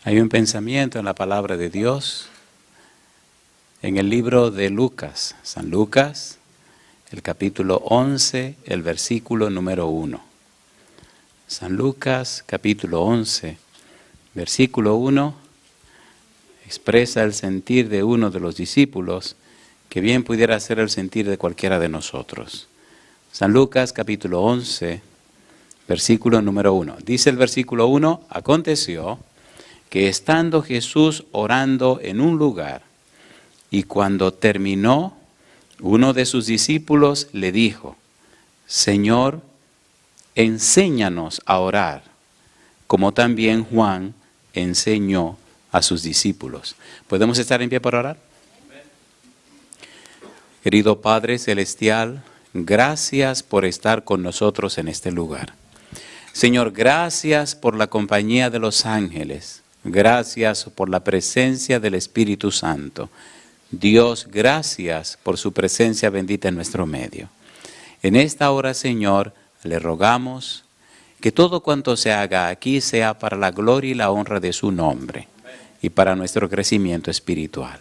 Hay un pensamiento en la palabra de Dios en el libro de Lucas, San Lucas, el capítulo 11, el versículo número 1. San Lucas, capítulo 11, versículo 1, expresa el sentir de uno de los discípulos que bien pudiera ser el sentir de cualquiera de nosotros. San Lucas, capítulo 11, versículo número 1. Dice el versículo 1, aconteció que estando Jesús orando en un lugar, y cuando terminó, uno de sus discípulos le dijo, Señor, enséñanos a orar, como también Juan enseñó a sus discípulos. ¿Podemos estar en pie para orar? Querido Padre Celestial, gracias por estar con nosotros en este lugar. Señor, gracias por la compañía de los ángeles. Gracias por la presencia del Espíritu Santo. Dios, gracias por su presencia bendita en nuestro medio. En esta hora, Señor, le rogamos que todo cuanto se haga aquí sea para la gloria y la honra de su nombre y para nuestro crecimiento espiritual.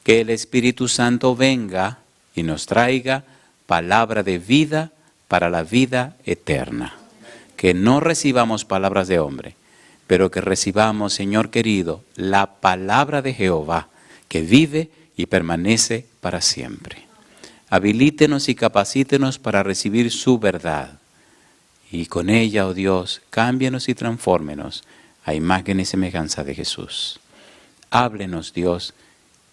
Que el Espíritu Santo venga y nos traiga palabra de vida para la vida eterna. Que no recibamos palabras de hombre, pero que recibamos, Señor querido, la palabra de Jehová, que vive y permanece para siempre. Habilítenos y capacítenos para recibir su verdad. Y con ella, oh Dios, cámbienos y transfórmenos a imagen y semejanza de Jesús. Háblenos, Dios,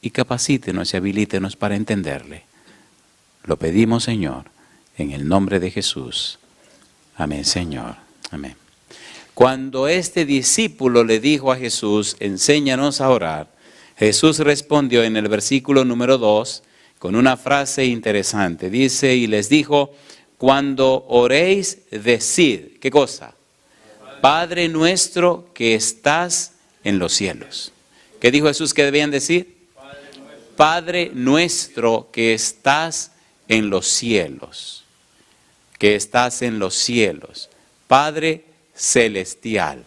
y capacítenos y habilítenos para entenderle. Lo pedimos, Señor, en el nombre de Jesús. Amén, Señor. Amén. Cuando este discípulo le dijo a Jesús, enséñanos a orar, Jesús respondió en el versículo número 2 con una frase interesante. Dice, y les dijo, cuando oréis, decid, ¿qué cosa? Padre nuestro que estás en los cielos. ¿Qué dijo Jesús que debían decir? Padre nuestro que estás en los cielos. Que estás en los cielos. Padre celestial.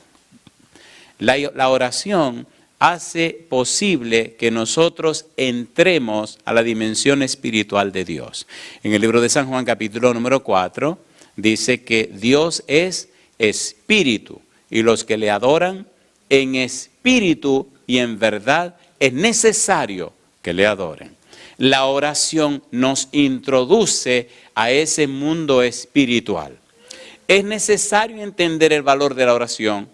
La oración hace posible que nosotros entremos a la dimensión espiritual de Dios. En el libro de San Juan, capítulo número 4, dice que Dios es espíritu y los que le adoran en espíritu y en verdad es necesario que le adoren. La oración nos introduce a ese mundo espiritual. Es necesario entender el valor de la oración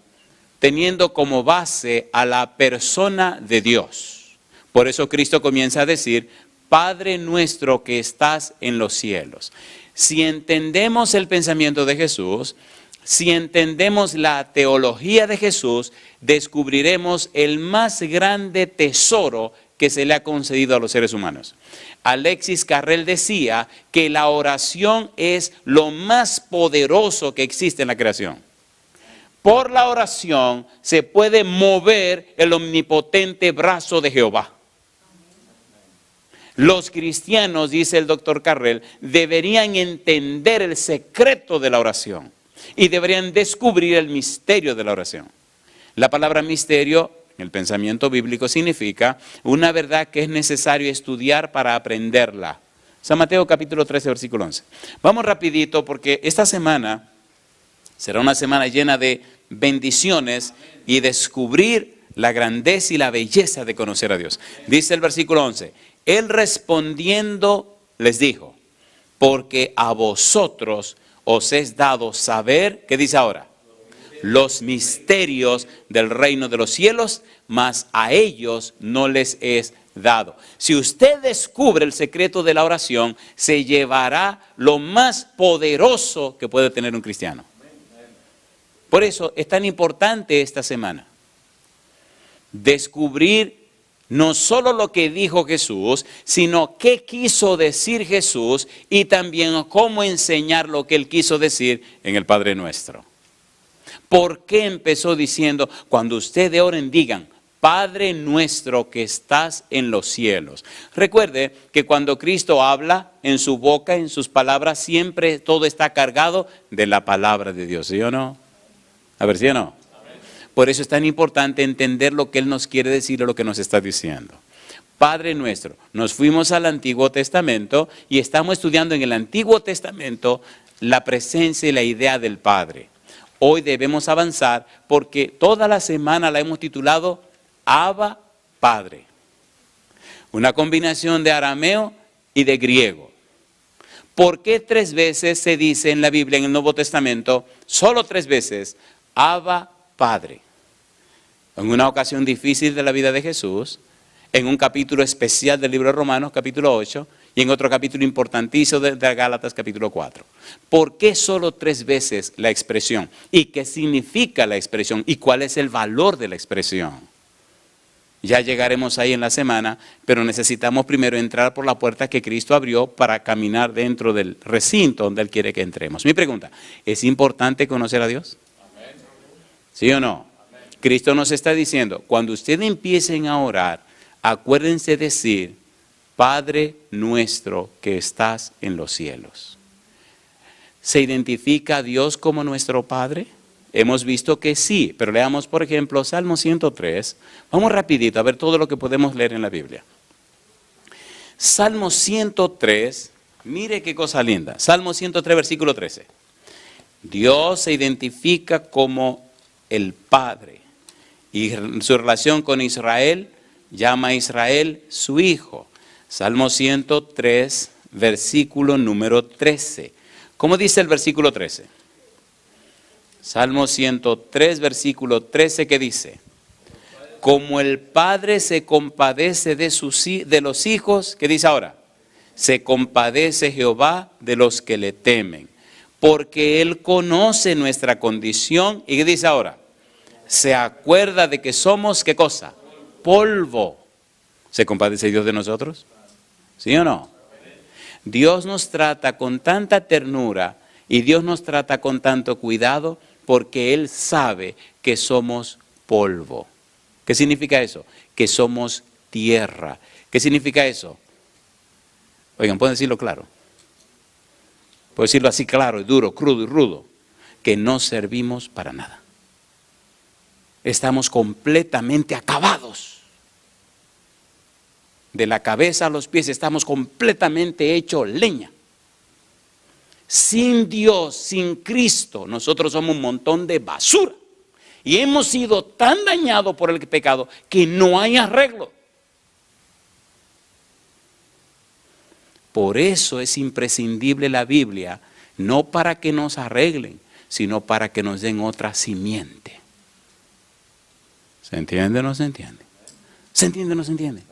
teniendo como base a la persona de Dios. Por eso Cristo comienza a decir, Padre nuestro que estás en los cielos. Si entendemos el pensamiento de Jesús, si entendemos la teología de Jesús, descubriremos el más grande tesoro que se le ha concedido a los seres humanos. Alexis Carrel decía que la oración es lo más poderoso que existe en la creación. Por la oración se puede mover el omnipotente brazo de Jehová. Los cristianos, dice el doctor Carrel, deberían entender el secreto de la oración y deberían descubrir el misterio de la oración. La palabra misterio en el pensamiento bíblico significa una verdad que es necesario estudiar para aprenderla. San Mateo capítulo 13, versículo 11. Vamos rapidito porque esta semana será una semana llena de bendiciones y descubrir la grandeza y la belleza de conocer a Dios. Dice el versículo 11, Él respondiendo les dijo, porque a vosotros os es dado saber, ¿qué dice ahora? Los misterios del reino de los cielos, mas a ellos no les es dado. Si usted descubre el secreto de la oración, se llevará lo más poderoso que puede tener un cristiano. Por eso es tan importante esta semana descubrir no solo lo que dijo Jesús, sino qué quiso decir Jesús y también cómo enseñar lo que Él quiso decir en el Padre Nuestro. ¿Por qué empezó diciendo, cuando ustedes oren, digan, Padre nuestro que estás en los cielos? Recuerde que cuando Cristo habla en su boca, en sus palabras, siempre todo está cargado de la palabra de Dios, ¿sí o no? A ver, ¿sí o no? Por eso es tan importante entender lo que Él nos quiere decir o lo que nos está diciendo. Padre nuestro, nos fuimos al Antiguo Testamento y estamos estudiando en el Antiguo Testamento la presencia y la idea del Padre. Hoy debemos avanzar porque toda la semana la hemos titulado Abba Padre. Una combinación de arameo y de griego. ¿Por qué 3 veces se dice en la Biblia, en el Nuevo Testamento, solo 3 veces, Abba Padre? En una ocasión difícil de la vida de Jesús, en un capítulo especial del libro de Romanos, capítulo 8, y en otro capítulo importantísimo de Gálatas, capítulo 4. ¿Por qué solo 3 veces la expresión? ¿Y qué significa la expresión? ¿Y cuál es el valor de la expresión? Ya llegaremos ahí en la semana, pero necesitamos primero entrar por la puerta que Cristo abrió para caminar dentro del recinto donde Él quiere que entremos. Mi pregunta, ¿es importante conocer a Dios? ¿Sí o no? Cristo nos está diciendo, cuando ustedes empiecen a orar, acuérdense decir, Padre nuestro que estás en los cielos. ¿Se identifica a Dios como nuestro Padre? Hemos visto que sí, pero leamos por ejemplo Salmo 103. Vamos rapidito a ver todo lo que podemos leer en la Biblia. Salmo 103, mire qué cosa linda. Salmo 103, versículo 13. Dios se identifica como el Padre y en su relación con Israel llama a Israel su hijo. Salmo 103, versículo número 13. ¿Cómo dice el versículo 13? Salmo 103, versículo 13, ¿qué dice? Como el Padre se compadece de los hijos, ¿qué dice ahora? Se compadece Jehová de los que le temen, porque Él conoce nuestra condición. ¿Y qué dice ahora? Se acuerda de que somos, ¿qué cosa? Polvo. ¿Se compadece Dios de nosotros? ¿Sí o no? Dios nos trata con tanta ternura y Dios nos trata con tanto cuidado porque Él sabe que somos polvo. ¿Qué significa eso? Que somos tierra. ¿Qué significa eso? Oigan, pueden decirlo claro. Puedo decirlo así claro y duro, crudo y rudo. Que no servimos para nada. Estamos completamente acabados. De la cabeza a los pies estamos completamente hechos leña. Sin Dios, sin Cristo, nosotros somos un montón de basura. Y hemos sido tan dañados por el pecado que no hay arreglo. Por eso es imprescindible la Biblia, no para que nos arreglen, sino para que nos den otra simiente. ¿Se entiende o no se entiende? ¿Se entiende o no se entiende?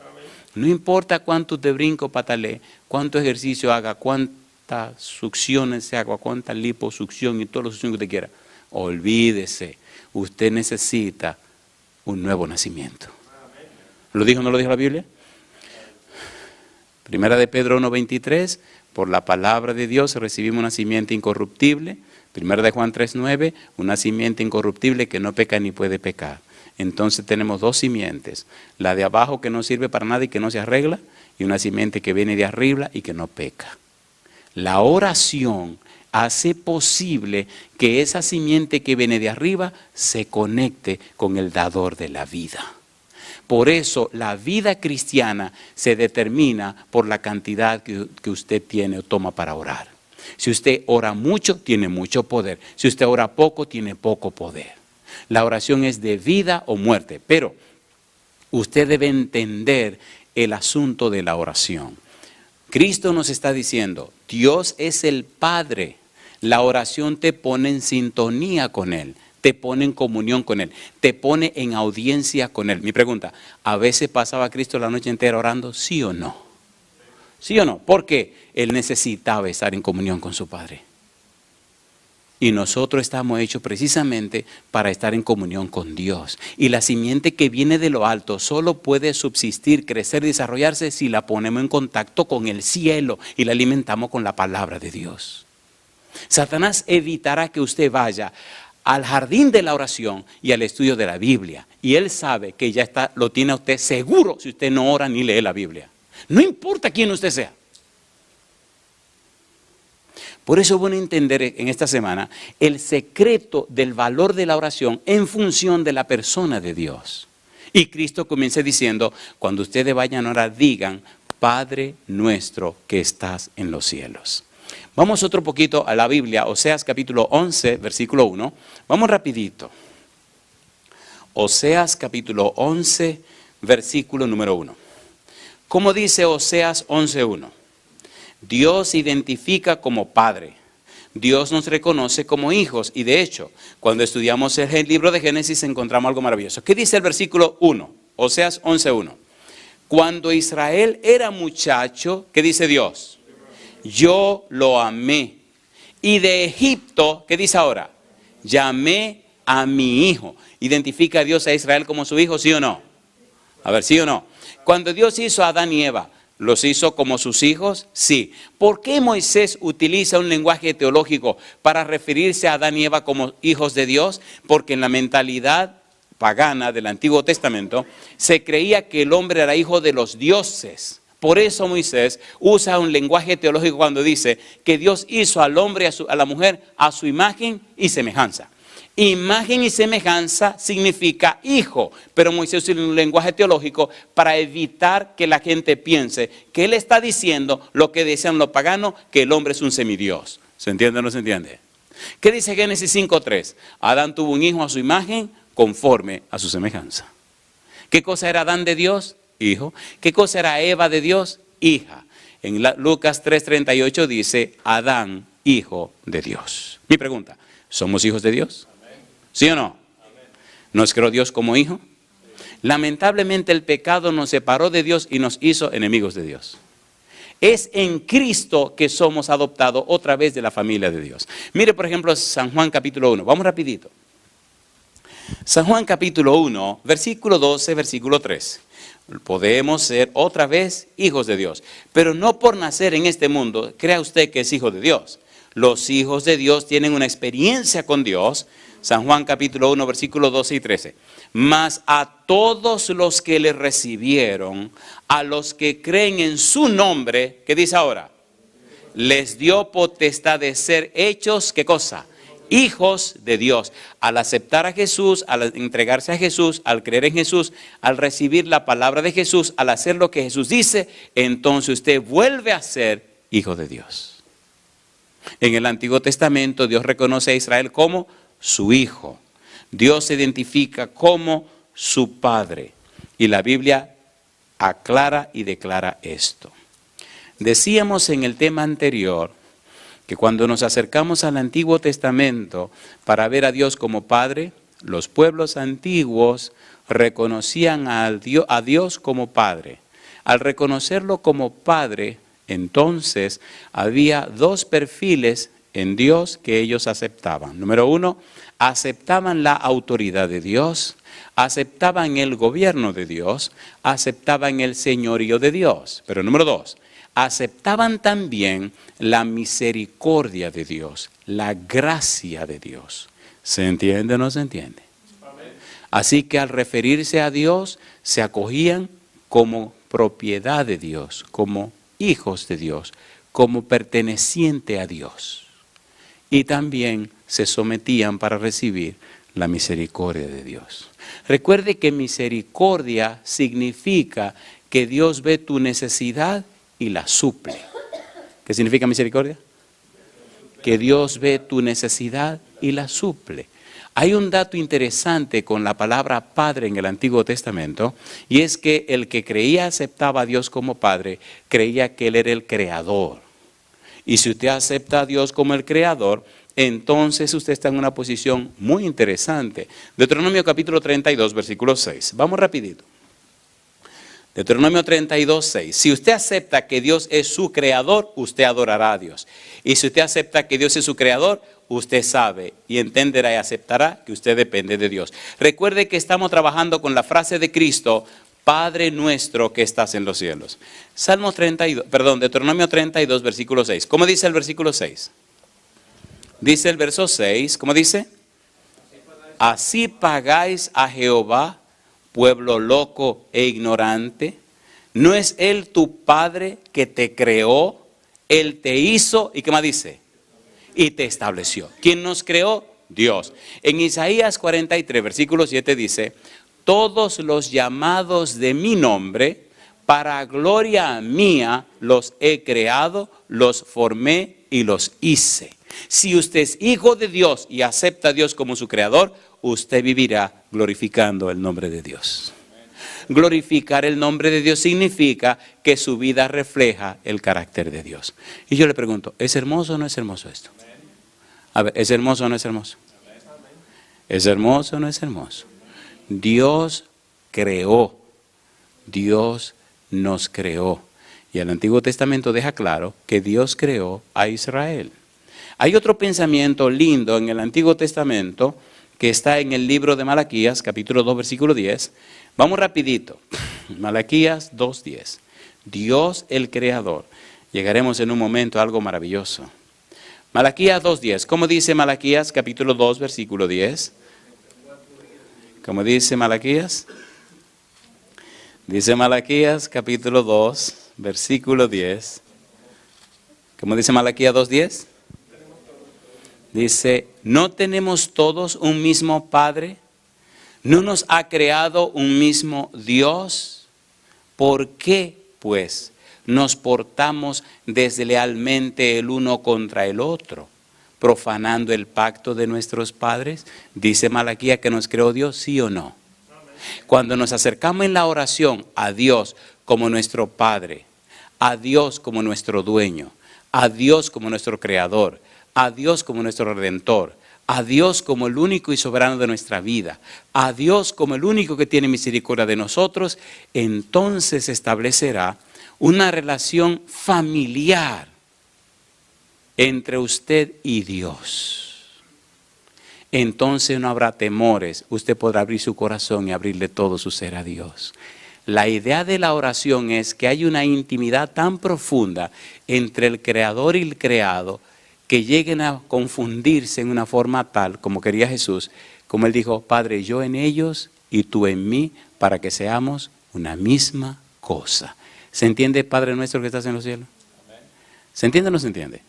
No importa cuánto te brinco, patale, cuánto ejercicio haga, cuántas succiones se haga, cuánta liposucción y toda la succión que usted quiera. Olvídese, usted necesita un nuevo nacimiento. ¿Lo dijo o no lo dijo la Biblia? Primera de Pedro 1:23, por la palabra de Dios recibimos una simiente incorruptible. Primera de Juan 3:9, una simiente incorruptible que no peca ni puede pecar. Entonces tenemos 2 simientes, la de abajo que no sirve para nada y que no se arregla, y una simiente que viene de arriba y que no peca. La oración hace posible que esa simiente que viene de arriba se conecte con el dador de la vida. Por eso la vida cristiana se determina por la cantidad que usted tiene o toma para orar. Si usted ora mucho, tiene mucho poder. Si usted ora poco, tiene poco poder. La oración es de vida o muerte, pero usted debe entender el asunto de la oración. Cristo nos está diciendo, Dios es el Padre. La oración te pone en sintonía con Él, te pone en comunión con Él, te pone en audiencia con Él. Mi pregunta, ¿a veces pasaba Cristo la noche entera orando? ¿Sí o no? ¿Sí o no? Porque Él necesitaba estar en comunión con su Padre. Y nosotros estamos hechos precisamente para estar en comunión con Dios. Y la simiente que viene de lo alto solo puede subsistir, crecer y desarrollarse si la ponemos en contacto con el cielo y la alimentamos con la palabra de Dios. Satanás evitará que usted vaya al jardín de la oración y al estudio de la Biblia. Y él sabe que ya está, lo tiene a usted seguro si usted no ora ni lee la Biblia. No importa quién usted sea. Por eso es bueno entender en esta semana el secreto del valor de la oración en función de la persona de Dios. Y Cristo comienza diciendo, cuando ustedes vayan a orar, digan, Padre nuestro que estás en los cielos. Vamos otro poquito a la Biblia, Oseas capítulo 11, versículo 1. Vamos rapidito. Oseas capítulo 11, versículo número 1. ¿Cómo dice Oseas 11:1? Dios se identifica como Padre. Dios nos reconoce como hijos. Y de hecho, cuando estudiamos el libro de Génesis encontramos algo maravilloso. ¿Qué dice el versículo 1? Oseas 11:1. Cuando Israel era muchacho, ¿qué dice Dios? Yo lo amé. Y de Egipto, ¿qué dice ahora? Llamé a mi hijo. ¿Identifica a Dios a Israel como su hijo, sí o no? A ver, ¿sí o no? Cuando Dios hizo a Adán y Eva, ¿los hizo como sus hijos? Sí. ¿Por qué Moisés utiliza un lenguaje teológico para referirse a Adán y Eva como hijos de Dios? Porque en la mentalidad pagana del Antiguo Testamento se creía que el hombre era hijo de los dioses. Por eso Moisés usa un lenguaje teológico cuando dice que Dios hizo al hombre y a la mujer a su imagen y semejanza. Imagen y semejanza significa hijo, pero Moisés usa un lenguaje teológico para evitar que la gente piense que él está diciendo lo que decían los paganos, que el hombre es un semidios. ¿Se entiende o no se entiende? ¿Qué dice Génesis 5:3? Adán tuvo un hijo a su imagen conforme a su semejanza. ¿Qué cosa era Adán de Dios? Hijo. ¿Qué cosa era Eva de Dios? Hija. En Lucas 3:38 dice Adán, hijo de Dios. Mi pregunta, ¿somos hijos de Dios? ¿Sí o no? ¿Nos creó Dios como hijo? Lamentablemente el pecado nos separó de Dios y nos hizo enemigos de Dios. Es en Cristo que somos adoptados otra vez de la familia de Dios. Mire por ejemplo San Juan capítulo 1, vamos rapidito. San Juan capítulo 1, versículo 12, versículo 13. Podemos ser otra vez hijos de Dios, pero no por nacer en este mundo, crea usted que es hijo de Dios. Los hijos de Dios tienen una experiencia con Dios. San Juan capítulo 1, versículos 12 y 13. Mas a todos los que le recibieron, a los que creen en su nombre, ¿qué dice ahora? Les dio potestad de ser hechos, ¿qué cosa? Hijos de Dios. Al aceptar a Jesús, al entregarse a Jesús, al creer en Jesús, al recibir la palabra de Jesús, al hacer lo que Jesús dice, entonces usted vuelve a ser hijo de Dios. En el Antiguo Testamento Dios reconoce a Israel como su hijo. Dios se identifica como su padre. Y la Biblia aclara y declara esto. Decíamos en el tema anterior que cuando nos acercamos al Antiguo Testamento para ver a Dios como Padre, los pueblos antiguos reconocían a Dios como Padre. Al reconocerlo como Padre, entonces había dos perfiles en Dios que ellos aceptaban. Número uno, aceptaban la autoridad de Dios, aceptaban el gobierno de Dios, aceptaban el señorío de Dios. Pero número dos, aceptaban también la misericordia de Dios, la gracia de Dios. ¿Se entiende o no se entiende? Amén. Así que al referirse a Dios, se acogían como propiedad de Dios, como hijos de Dios, como perteneciente a Dios. Y también se sometían para recibir la misericordia de Dios. Recuerde que misericordia significa que Dios ve tu necesidad y la suple. ¿Qué significa misericordia? Que Dios ve tu necesidad y la suple. Hay un dato interesante con la palabra Padre en el Antiguo Testamento, y es que el que creía aceptaba a Dios como Padre, creía que Él era el Creador. Y si usted acepta a Dios como el Creador, entonces usted está en una posición muy interesante. Deuteronomio capítulo 32, versículo 6. Vamos rapidito. Deuteronomio 32, 6. Si usted acepta que Dios es su creador, usted adorará a Dios. Y si usted acepta que Dios es su creador, usted sabe y entenderá y aceptará que usted depende de Dios. Recuerde que estamos trabajando con la frase de Cristo, Padre nuestro que estás en los cielos. Deuteronomio 32, versículo 6. ¿Cómo dice el versículo 6? Dice el verso 6, ¿cómo dice? Así pagáis a Jehová, pueblo loco e ignorante. ¿No es Él tu Padre que te creó? Él te hizo, ¿y qué más dice? y te estableció. ¿Quién nos creó? Dios. En Isaías 43, versículo 7 dice, todos los llamados de mi nombre, para gloria mía, los he creado, los formé y los hice. Si usted es hijo de Dios y acepta a Dios como su creador, usted vivirá glorificando el nombre de Dios. Glorificar el nombre de Dios significa que su vida refleja el carácter de Dios. Y yo le pregunto, ¿es hermoso o no es hermoso esto? A ver, ¿es hermoso o no es hermoso? ¿Es hermoso o no es hermoso? Dios creó, Dios nos creó. Y el Antiguo Testamento deja claro que Dios creó a Israel. Hay otro pensamiento lindo en el Antiguo Testamento que está en el libro de Malaquías, capítulo 2, versículo 10. Vamos rapidito. Malaquías 2:10. Dios el Creador. Llegaremos en un momento a algo maravilloso. Malaquías 2:10. ¿Cómo dice Malaquías capítulo 2, versículo 10? ¿Cómo dice Malaquías? Dice Malaquías capítulo 2, versículo 10. ¿Cómo dice Malaquías 2:10? Dice, ¿no tenemos todos un mismo Padre? ¿No nos ha creado un mismo Dios? ¿Por qué, pues, nos portamos deslealmente el uno contra el otro, profanando el pacto de nuestros padres? Dice Malaquías que nos creó Dios, ¿sí o no? Cuando nos acercamos en la oración a Dios como nuestro Padre, a Dios como nuestro dueño, a Dios como nuestro creador, a Dios como nuestro redentor, a Dios como el único y soberano de nuestra vida, a Dios como el único que tiene misericordia de nosotros, entonces establecerá una relación familiar entre usted y Dios. Entonces no habrá temores, usted podrá abrir su corazón y abrirle todo su ser a Dios. La idea de la oración es que hay una intimidad tan profunda entre el creador y el creado que lleguen a confundirse en una forma tal, como quería Jesús, como Él dijo, Padre, yo en ellos y tú en mí, para que seamos una misma cosa. ¿Se entiende, Padre nuestro que estás en los cielos? ¿Se entiende o no se entiende?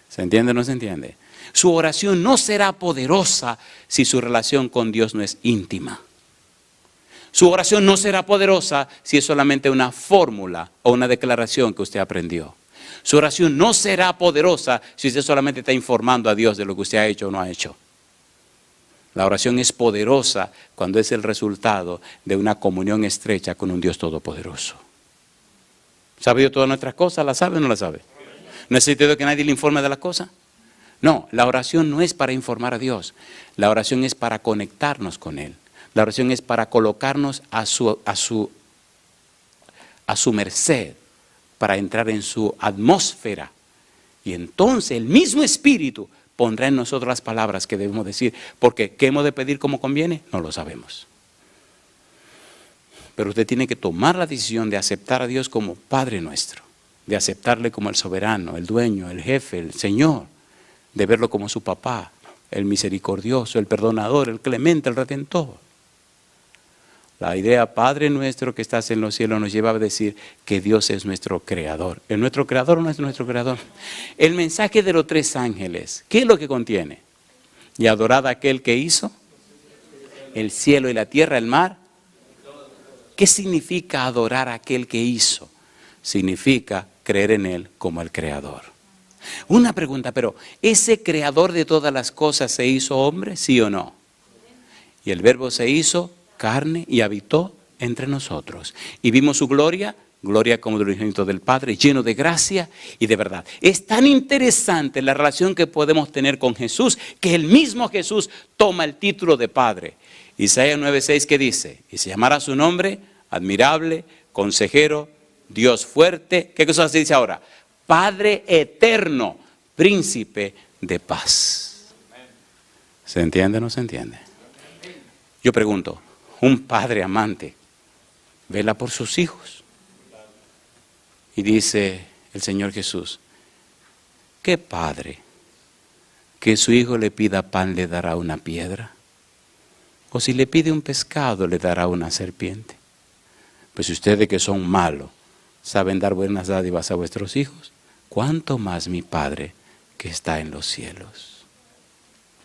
¿Se entiende o no se entiende? Su oración no será poderosa si su relación con Dios no es íntima. Su oración no será poderosa si es solamente una fórmula o una declaración que usted aprendió. Su oración no será poderosa si usted solamente está informando a Dios de lo que usted ha hecho o no ha hecho. La oración es poderosa cuando es el resultado de una comunión estrecha con un Dios todopoderoso. ¿Sabe Dios todas nuestras cosas? ¿La sabe o no la sabe? ¿Necesita que nadie le informe de las cosas? No, la oración no es para informar a Dios. La oración es para conectarnos con Él. La oración es para colocarnos a su merced, para entrar en su atmósfera. Y entonces el mismo Espíritu pondrá en nosotros las palabras que debemos decir. Porque ¿qué hemos de pedir como conviene? No lo sabemos. Pero usted tiene que tomar la decisión de aceptar a Dios como Padre nuestro. De aceptarle como el soberano, el dueño, el jefe, el Señor. De verlo como su papá, el misericordioso, el perdonador, el clemente, el redentor. La idea Padre nuestro que estás en los cielos nos lleva a decir que Dios es nuestro creador. ¿Es nuestro creador o no es nuestro creador? El mensaje de los tres ángeles, ¿qué es lo que contiene? Y adorad a aquel que hizo el cielo y la tierra, el mar. ¿Qué significa adorar a aquel que hizo? Significa creer en Él como el creador. Una pregunta, pero ¿ese creador de todas las cosas se hizo hombre, sí o no? Y el verbo se hizo carne y habitó entre nosotros. Y vimos su gloria, gloria como del unigénito del Padre, lleno de gracia y de verdad. Es tan interesante la relación que podemos tener con Jesús, que el mismo Jesús toma el título de Padre. Isaías 9:6, ¿qué dice? Y se llamará su nombre, admirable, consejero, Dios fuerte. ¿Qué cosa se dice ahora? Padre eterno, príncipe de paz. ¿Se entiende o no se entiende? Yo pregunto, un padre amante vela por sus hijos. Y dice el Señor Jesús, ¿qué padre que su hijo le pida pan le dará una piedra? O si le pide un pescado le dará una serpiente. Pues si ustedes que son malos saben dar buenas dádivas a vuestros hijos, ¿cuánto más mi Padre que está en los cielos.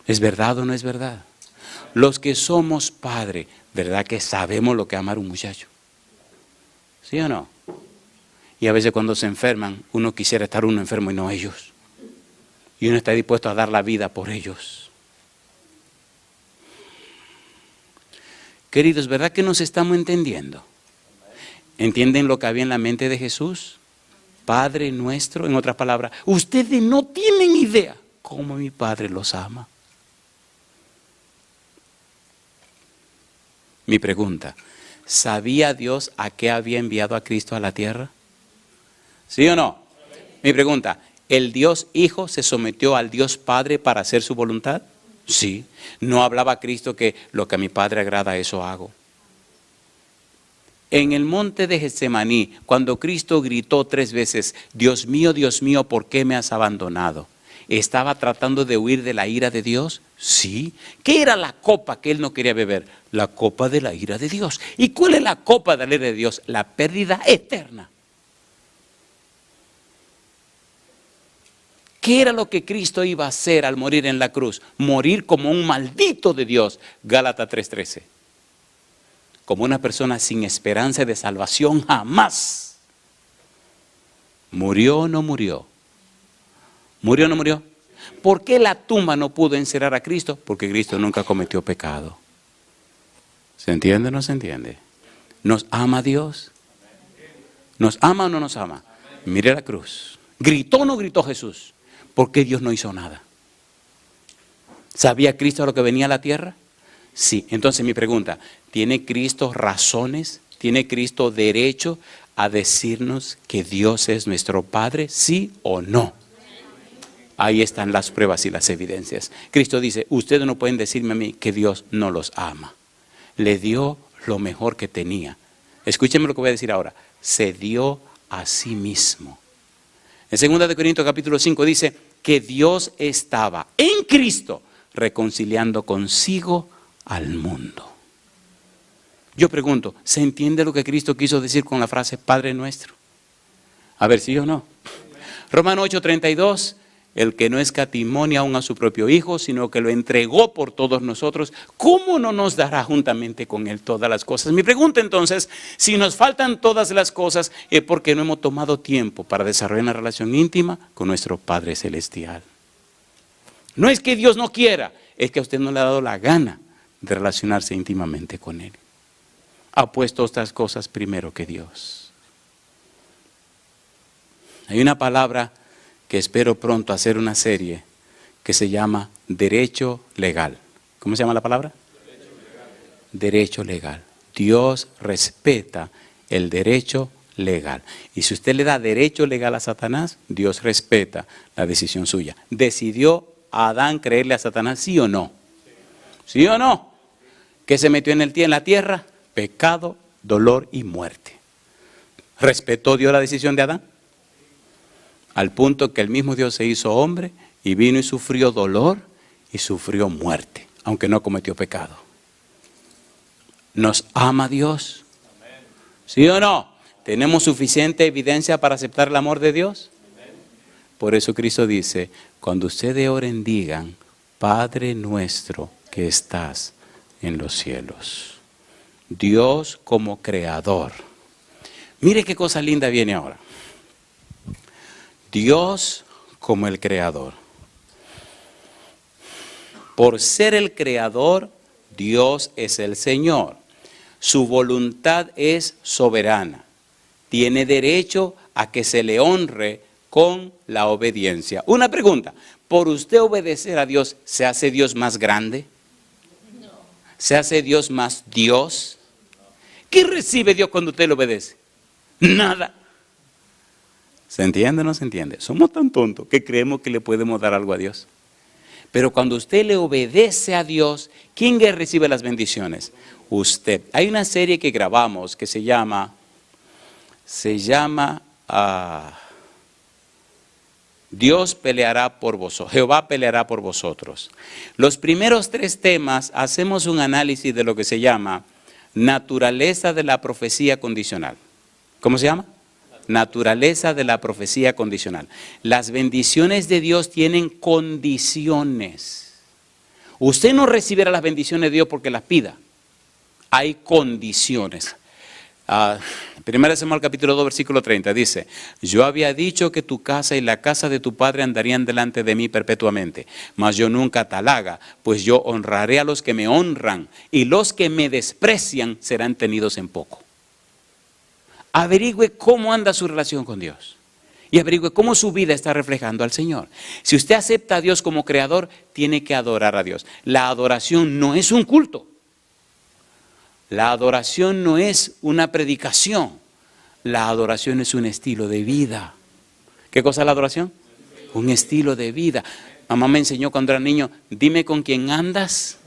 ¿Es verdad o no es verdad? Los que somos padres, ¿verdad que sabemos lo que es amar a un muchacho? ¿Sí o no? Y a veces cuando se enferman, uno quisiera estar uno enfermo y no ellos. Y uno está dispuesto a dar la vida por ellos. Queridos, ¿verdad que nos estamos entendiendo? ¿Entienden lo que había en la mente de Jesús? Padre nuestro, en otras palabras, ustedes no tienen idea cómo mi Padre los ama. Mi pregunta, ¿sabía Dios a qué había enviado a Cristo a la tierra? ¿Sí o no? Mi pregunta, ¿el Dios Hijo se sometió al Dios Padre para hacer su voluntad? Sí. ¿No hablaba Cristo que lo que a mi Padre agrada, eso hago? En el monte de Getsemaní, cuando Cristo gritó 3 veces, Dios mío, ¿por qué me has abandonado? ¿Estaba tratando de huir de la ira de Dios? Sí. ¿Qué era la copa que él no quería beber? La copa de la ira de Dios. ¿Y cuál es la copa de la ira de Dios? La pérdida eterna. ¿Qué era lo que Cristo iba a hacer al morir en la cruz? Morir como un maldito de Dios. Gálatas 3:13. Como una persona sin esperanza de salvación jamás. ¿Murió o no murió? ¿Murió o no murió? ¿Por qué la tumba no pudo encerrar a Cristo? Porque Cristo nunca cometió pecado. ¿Se entiende o no se entiende? ¿Nos ama Dios? ¿Nos ama o no nos ama? Mire la cruz. ¿Gritó o no gritó Jesús? ¿Por qué Dios no hizo nada? ¿Sabía Cristo a lo que venía a la tierra? Sí. Entonces mi pregunta, ¿tiene Cristo razones? ¿Tiene Cristo derecho a decirnos que Dios es nuestro Padre? ¿Sí o no? Ahí están las pruebas y las evidencias. Cristo dice, ustedes no pueden decirme a mí que Dios no los ama. Le dio lo mejor que tenía. Escúchenme lo que voy a decir ahora. Se dio a sí mismo. En 2 Corintios capítulo 5 dice que Dios estaba en Cristo reconciliando consigo al mundo. Yo pregunto, ¿se entiende lo que Cristo quiso decir con la frase Padre nuestro? A ver si yo no. Romanos 8:32, el que no escatimó ni aun a su propio Hijo, sino que lo entregó por todos nosotros, ¿cómo no nos dará juntamente con Él todas las cosas? Mi pregunta entonces, si nos faltan todas las cosas, es porque no hemos tomado tiempo para desarrollar una relación íntima con nuestro Padre Celestial. No es que Dios no quiera, es que a usted no le ha dado la gana de relacionarse íntimamente con Él. Ha puesto otras cosas primero que Dios. Hay una palabra que espero pronto hacer una serie que se llama derecho legal. ¿Cómo se llama la palabra? Derecho legal. Dios respeta el derecho legal. Y si usted le da derecho legal a Satanás, Dios respeta la decisión suya. ¿Decidió Adán creerle a Satanás, sí o no? ¿Sí o no? ¿Qué se metió en la tierra? Pecado, dolor y muerte. ¿Respetó Dios la decisión de Adán? Al punto que el mismo Dios se hizo hombre y vino y sufrió dolor y sufrió muerte, aunque no cometió pecado. ¿Nos ama Dios? ¿Sí o no? ¿Tenemos suficiente evidencia para aceptar el amor de Dios? Por eso Cristo dice, cuando ustedes oren digan, Padre nuestro que estás en los cielos. Dios como creador. Mire qué cosa linda viene ahora. Dios como el creador. Por ser el creador, Dios es el Señor. Su voluntad es soberana. Tiene derecho a que se le honre con la obediencia. Una pregunta, ¿por usted obedecer a Dios, se hace Dios más grande? No. ¿Se hace Dios más Dios? ¿Qué recibe Dios cuando usted le obedece? Nada. ¿Se entiende o no se entiende? Somos tan tontos que creemos que le podemos dar algo a Dios. Pero cuando usted le obedece a Dios, ¿quién recibe las bendiciones? Usted. Hay una serie que grabamos que se llama Dios peleará por vosotros, Jehová peleará por vosotros. Los primeros 3 temas hacemos un análisis de lo que se llama naturaleza de la profecía condicional. ¿Cómo se llama? Naturaleza de la profecía condicional. Las bendiciones de Dios tienen condiciones. Usted no recibirá las bendiciones de Dios porque las pida. Hay condiciones. 1 Samuel capítulo 2 versículo 30 dice: yo había dicho que tu casa y la casa de tu padre andarían delante de mí perpetuamente, mas yo nunca tal haga, pues yo honraré a los que me honran y los que me desprecian serán tenidos en poco. Averigüe cómo anda su relación con Dios y averigüe cómo su vida está reflejando al Señor. Si usted acepta a Dios como creador, tiene que adorar a Dios. La adoración no es un culto. La adoración no es una predicación. La adoración es un estilo de vida. ¿Qué cosa es la adoración? Un estilo de vida. Mamá me enseñó cuando era niño: dime con quién andas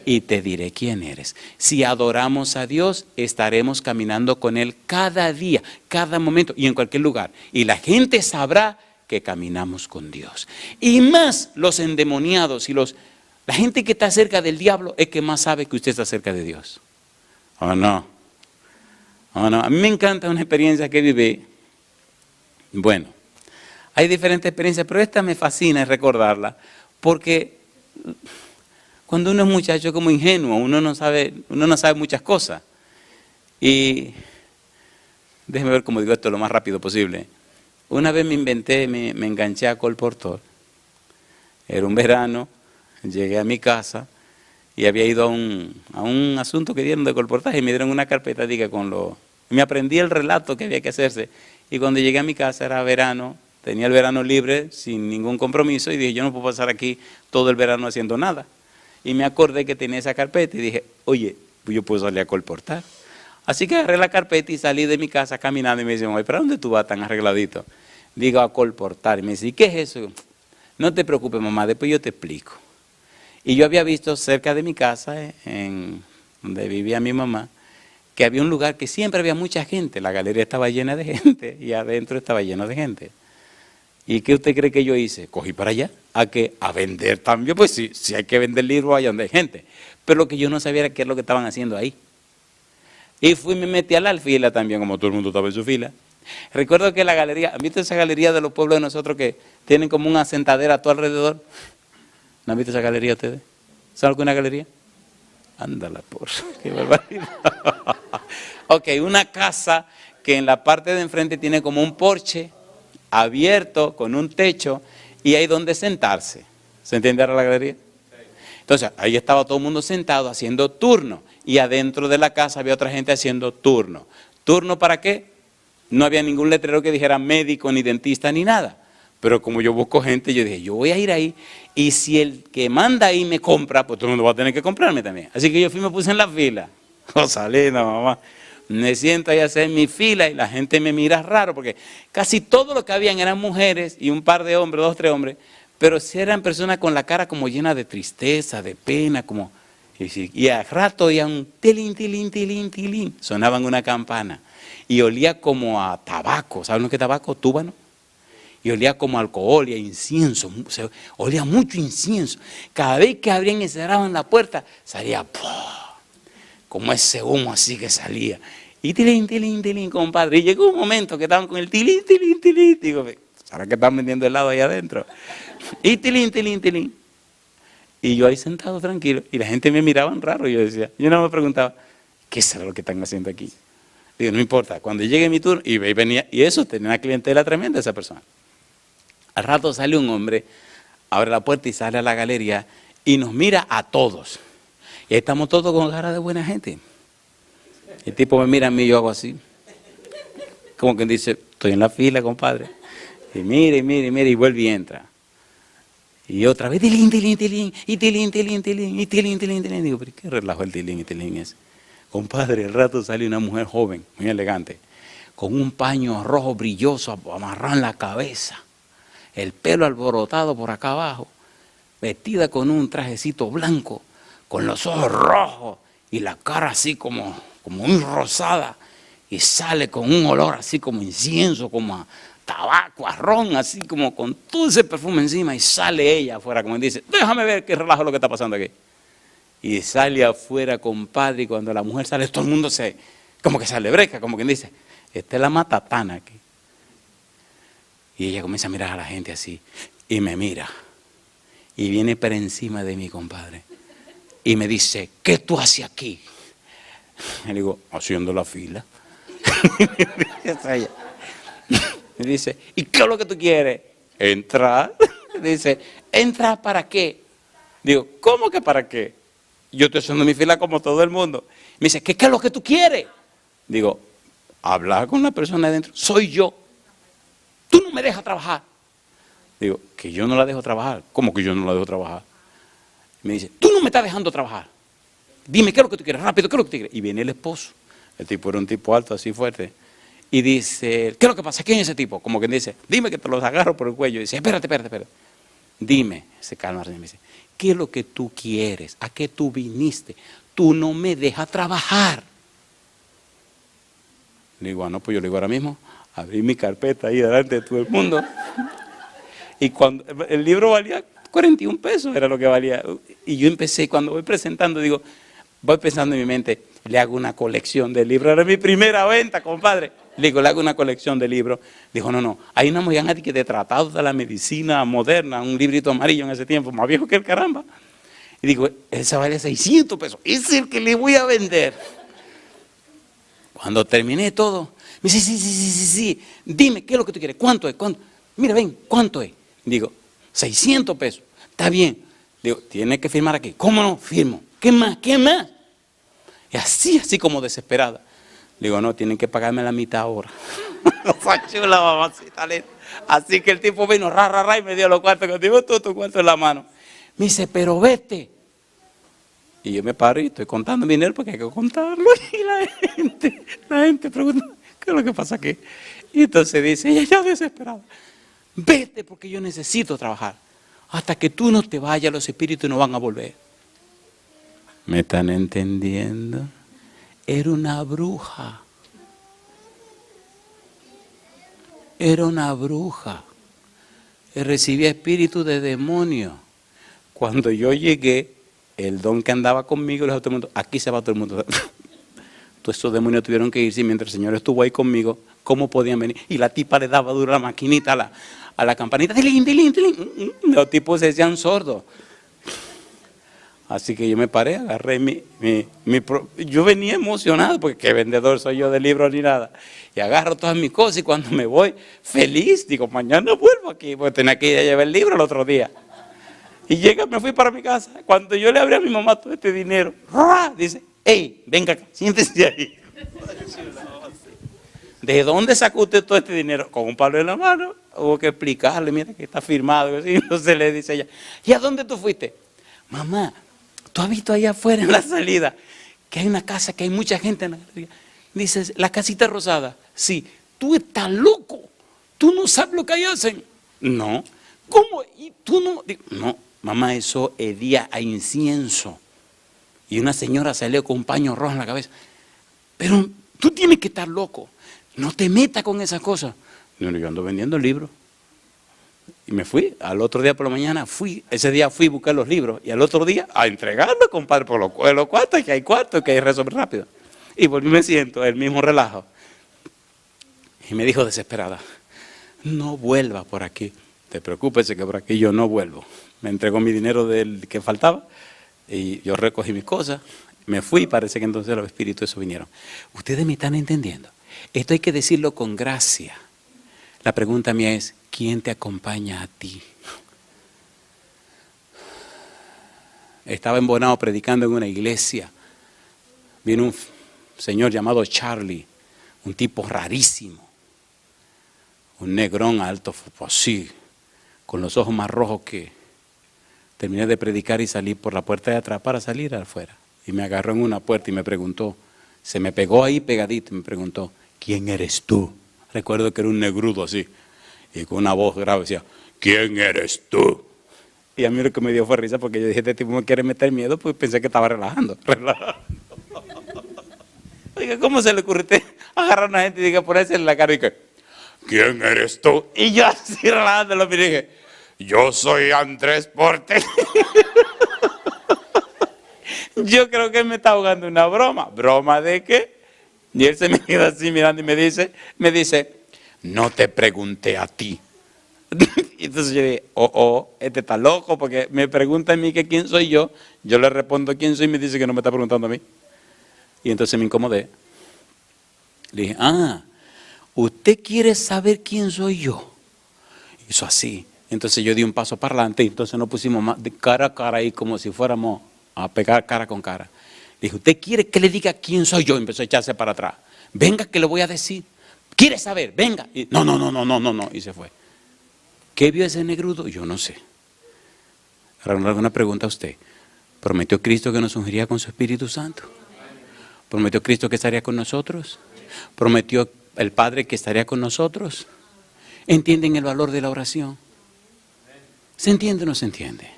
y te diré quién eres. Si adoramos a Dios, estaremos caminando con Él cada día, cada momento y en cualquier lugar. Y la gente sabrá que caminamos con Dios. Y más los endemoniados y la gente que está cerca del diablo es que más sabe que usted está cerca de Dios. ¿O no? ¿O no? A mí me encanta una experiencia que viví. Bueno, hay diferentes experiencias, pero esta me fascina recordarla, porque cuando uno es muchacho como ingenuo, uno no sabe muchas cosas. Y déjeme ver cómo digo esto lo más rápido posible. Una vez me enganché a colportor. Era un verano, llegué a mi casa y había ido a un asunto que dieron de colportaje y me dieron una carpeta, me aprendí el relato que había que hacerse. Y cuando llegué a mi casa era verano, tenía el verano libre, sin ningún compromiso, y dije: yo no puedo pasar aquí todo el verano haciendo nada. Y me acordé que tenía esa carpeta y dije: oye, pues yo puedo salir a colportar. Así que agarré la carpeta y salí de mi casa caminando y me dicen: oye, ¿para dónde tú vas tan arregladito? Digo: a colportar. Y me dice: ¿y qué es eso? No te preocupes, mamá, después yo te explico. Y yo había visto cerca de mi casa, donde vivía mi mamá, que había un lugar que siempre había mucha gente. La galería estaba llena de gente y adentro estaba lleno de gente. ¿Y qué usted cree que yo hice? Cogí para allá. ¿A qué? A vender también. Pues sí, si hay que vender libros allá donde hay gente. Pero lo que yo no sabía era qué es lo que estaban haciendo ahí. Y fui y me metí a la fila también, como todo el mundo estaba en su fila. Recuerdo que la galería, ¿han visto esa galería de los pueblos de nosotros que tienen como una sentadera a todo alrededor? ¿No han visto esa galería ustedes? ¿Saben lo que es una galería? Ándala, por qué barbaridad. Ok, una casa que en la parte de enfrente tiene como un porche abierto con un techo y hay donde sentarse. ¿Se entiende ahora la galería? Entonces, ahí estaba todo el mundo sentado haciendo turno y adentro de la casa había otra gente haciendo turno. ¿Turno para qué? No había ningún letrero que dijera médico, ni dentista, ni nada. Pero como yo busco gente, yo dije: yo voy a ir ahí y si el que manda ahí me compra, pues todo el mundo va a tener que comprarme también. Así que yo fui y me puse en la fila. Rosalina, mamá. Me siento ahí a hacer mi fila y la gente me mira raro porque casi todo lo que habían eran mujeres y un par de hombres, 2 o 3 hombres, pero sí eran personas con la cara como llena de tristeza, de pena, como... Y al rato oían un tilín, tilín, tilín, tilín, sonaban una campana y olía como a tabaco. ¿Saben lo que es tabaco? Túbano. Y olía como a alcohol y a incienso, olía mucho incienso. Cada vez que abrían y cerraban la puerta, salía como ese humo así que salía. Y tilín, tilín, tilín, compadre. Y llegó un momento que estaban con el tilín, tilín, tilín. Digo: ¿sabes que están vendiendo helado ahí adentro? Y tilín, tilín, tilín. Y yo ahí sentado tranquilo. Y la gente me miraba raro. Y yo no me preguntaba: ¿qué será lo que están haciendo aquí? Digo: no importa. Cuando llegue mi turno, y venía, y eso, tenía una clientela tremenda esa persona. Al rato sale un hombre, abre la puerta y sale a la galería y nos mira a todos. Y ahí estamos todos con cara de buena gente. El tipo me mira a mí y yo hago así. Como quien dice: estoy en la fila, compadre. Y mira, y mira, y mira, y vuelve y entra. Y otra vez, tilín, tilín, tilín, y tilín, tilín, tilín, y tilín, tilín, tilín. Digo: ¿pero qué relajo el tilín y tilín es? Compadre, al rato sale una mujer joven, muy elegante, con un paño rojo brilloso amarrado en la cabeza, el pelo alborotado por acá abajo, vestida con un trajecito blanco, con los ojos rojos y la cara así como muy rosada, y sale con un olor así como incienso, como a tabaco, a ron, así como con todo ese perfume encima, y sale ella afuera, como dice: déjame ver qué relajo es lo que está pasando aquí. Y sale afuera, compadre, y cuando la mujer sale, todo el mundo se como que se alebreca, como quien dice, esta es la matatana aquí. Y ella comienza a mirar a la gente así, y me mira, y viene por encima de mí, compadre, y me dice, ¿qué tú haces aquí? Y le digo, haciendo la fila. Me dice, ¿y qué es lo que tú quieres? Entrar. Dice, ¿entrar para qué? Digo, ¿cómo que para qué? Yo estoy haciendo mi fila como todo el mundo. Me dice, ¿qué es lo que tú quieres? Digo, hablar con la persona de adentro. Soy yo. Tú no me dejas trabajar. Digo, que yo no la dejo trabajar. ¿Cómo que yo no la dejo trabajar? Me dice, tú no me estás dejando trabajar. Dime, ¿qué es lo que tú quieres? Rápido, ¿qué es lo que tú quieres? Y viene el esposo. El tipo era un tipo alto, así fuerte. Y dice, ¿qué es lo que pasa? ¿Quién es ese tipo? Como que dice, dime que te los agarro por el cuello. Y dice, espérate. Dime, se calma, me dice, ¿qué es lo que tú quieres? ¿A qué tú viniste? Tú no me dejas trabajar. Le digo, no, pues yo le digo ahora mismo, abrí mi carpeta ahí delante de todo el mundo. Y cuando el libro valía 41 pesos, era lo que valía. Y yo empecé, cuando voy presentando, digo, voy pensando en mi mente, le hago una colección de libros. Era mi primera venta, compadre. Le digo, le hago una colección de libros. Dijo, no, hay una mollana que de tratados de la medicina moderna, un librito amarillo en ese tiempo, más viejo que el caramba. Y digo, esa vale 600 pesos, ese es el que le voy a vender. Cuando terminé todo, me dice, sí, dime, ¿qué es lo que tú quieres? ¿Cuánto es? ¿Cuánto? Mira, ven, ¿cuánto es? Digo, 600 pesos, está bien. Digo, tiene que firmar aquí. ¿Cómo no? Firmo. ¿Qué más? Y así como desesperada. Digo, no, tienen que pagarme la mitad ahora. Chula, mamacita. Así que el tipo vino, y me dio los cuartos. Digo, tú tu cuarto en la mano. Me dice, pero vete. Y yo me paro y estoy contando dinero porque hay que contarlo. Y la gente pregunta, ¿qué es lo que pasa aquí? Y entonces dice, ella ya desesperada, vete porque yo necesito trabajar. Hasta que tú no te vayas, los espíritus no van a volver. ¿Me están entendiendo? Era una bruja. Era una bruja. Recibía espíritu de demonio. Cuando yo llegué, el don que andaba conmigo, le dijo a todo el mundo, aquí se va todo el mundo. Todos estos demonios tuvieron que irse mientras el Señor estuvo ahí conmigo. ¿Cómo podían venir? Y la tipa le daba duro la maquinita a la campanita. ¡Tilín! Los tipos se decían sordos. Así que yo me paré, agarré yo venía emocionado, porque qué vendedor soy yo de libros ni nada. Y agarro todas mis cosas y cuando me voy, feliz, digo, mañana vuelvo aquí, porque tenía que ir a llevar el libro el otro día. Y me fui para mi casa. Cuando yo le abrí a mi mamá todo este dinero, dice, hey, venga acá, siéntese ahí. ¿De dónde sacó usted todo este dinero? Con un palo en la mano. Hubo que explicarle, mira que está firmado. Entonces le dice ella, ¿y a dónde tú fuiste? Mamá, ¿tú has visto allá afuera en la salida que hay una casa, que hay mucha gente en la galería? Dices, la casita rosada. Sí, tú estás loco. Tú no sabes lo que ahí hacen. No. ¿Cómo? ¿Y tú no? Digo, no, mamá, eso hedía a incienso. Y una señora salió con un paño rojo en la cabeza. Pero tú tienes que estar loco. No te metas con esas cosas. Yo ando vendiendo libros. Y me fui, al otro día por la mañana ese día fui a buscar los libros y al otro día a entregarlos, compadre, por los cuartos, que hay cuartos, que hay resolver rápido. Y volví y me siento, el mismo relajo. Y me dijo desesperada, no vuelva por aquí, te preocupes que por aquí yo no vuelvo. Me entregó mi dinero del que faltaba y yo recogí mis cosas, me fui y parece que entonces los espíritus esos vinieron. Ustedes me están entendiendo, esto hay que decirlo con gracia. La pregunta mía es, ¿quién te acompaña a ti? Estaba en Bonao predicando en una iglesia. Vino un señor llamado Charlie, un tipo rarísimo. Un negrón alto, así, con los ojos más rojos que... Terminé de predicar y salí por la puerta de atrás para salir afuera. Y me agarró en una puerta y me preguntó, se me pegó ahí pegadito y me preguntó, ¿quién eres tú? Recuerdo que era un negrudo así, y con una voz grave decía, ¿quién eres tú? Y a mí lo que me dio fue risa porque yo dije, este tipo me quiere meter miedo, pues pensé que estaba relajando. Oiga, ¿cómo se le ocurre a usted agarrar a una gente y diga, ponerse en la cara y que, ¿quién eres tú? Y yo así relajándolo me dije, yo soy Andrés Porte. Yo creo que él me está jugando una broma. ¿Broma de qué? Y él se me queda así mirando y me dice, no te pregunté a ti. Entonces yo dije, este está loco porque me pregunta a mí que quién soy yo le respondo quién soy y me dice que no me está preguntando a mí. Y entonces me incomodé. Le dije, ¿usted quiere saber quién soy yo? Hizo así. Entonces yo di un paso para adelante y entonces nos pusimos más de cara a cara ahí como si fuéramos a pegar cara con cara. Le dije, ¿usted quiere que le diga quién soy yo? Empezó a echarse para atrás. Venga que le voy a decir. ¿Quiere saber? Venga. Y, no. Y se fue. ¿Qué vio ese negrudo? Yo no sé. Ahora alguna pregunta a usted. ¿Prometió Cristo que nos ungiría con su Espíritu Santo? ¿Prometió Cristo que estaría con nosotros? ¿Prometió el Padre que estaría con nosotros? ¿Entienden el valor de la oración? ¿Se entiende o no se entiende?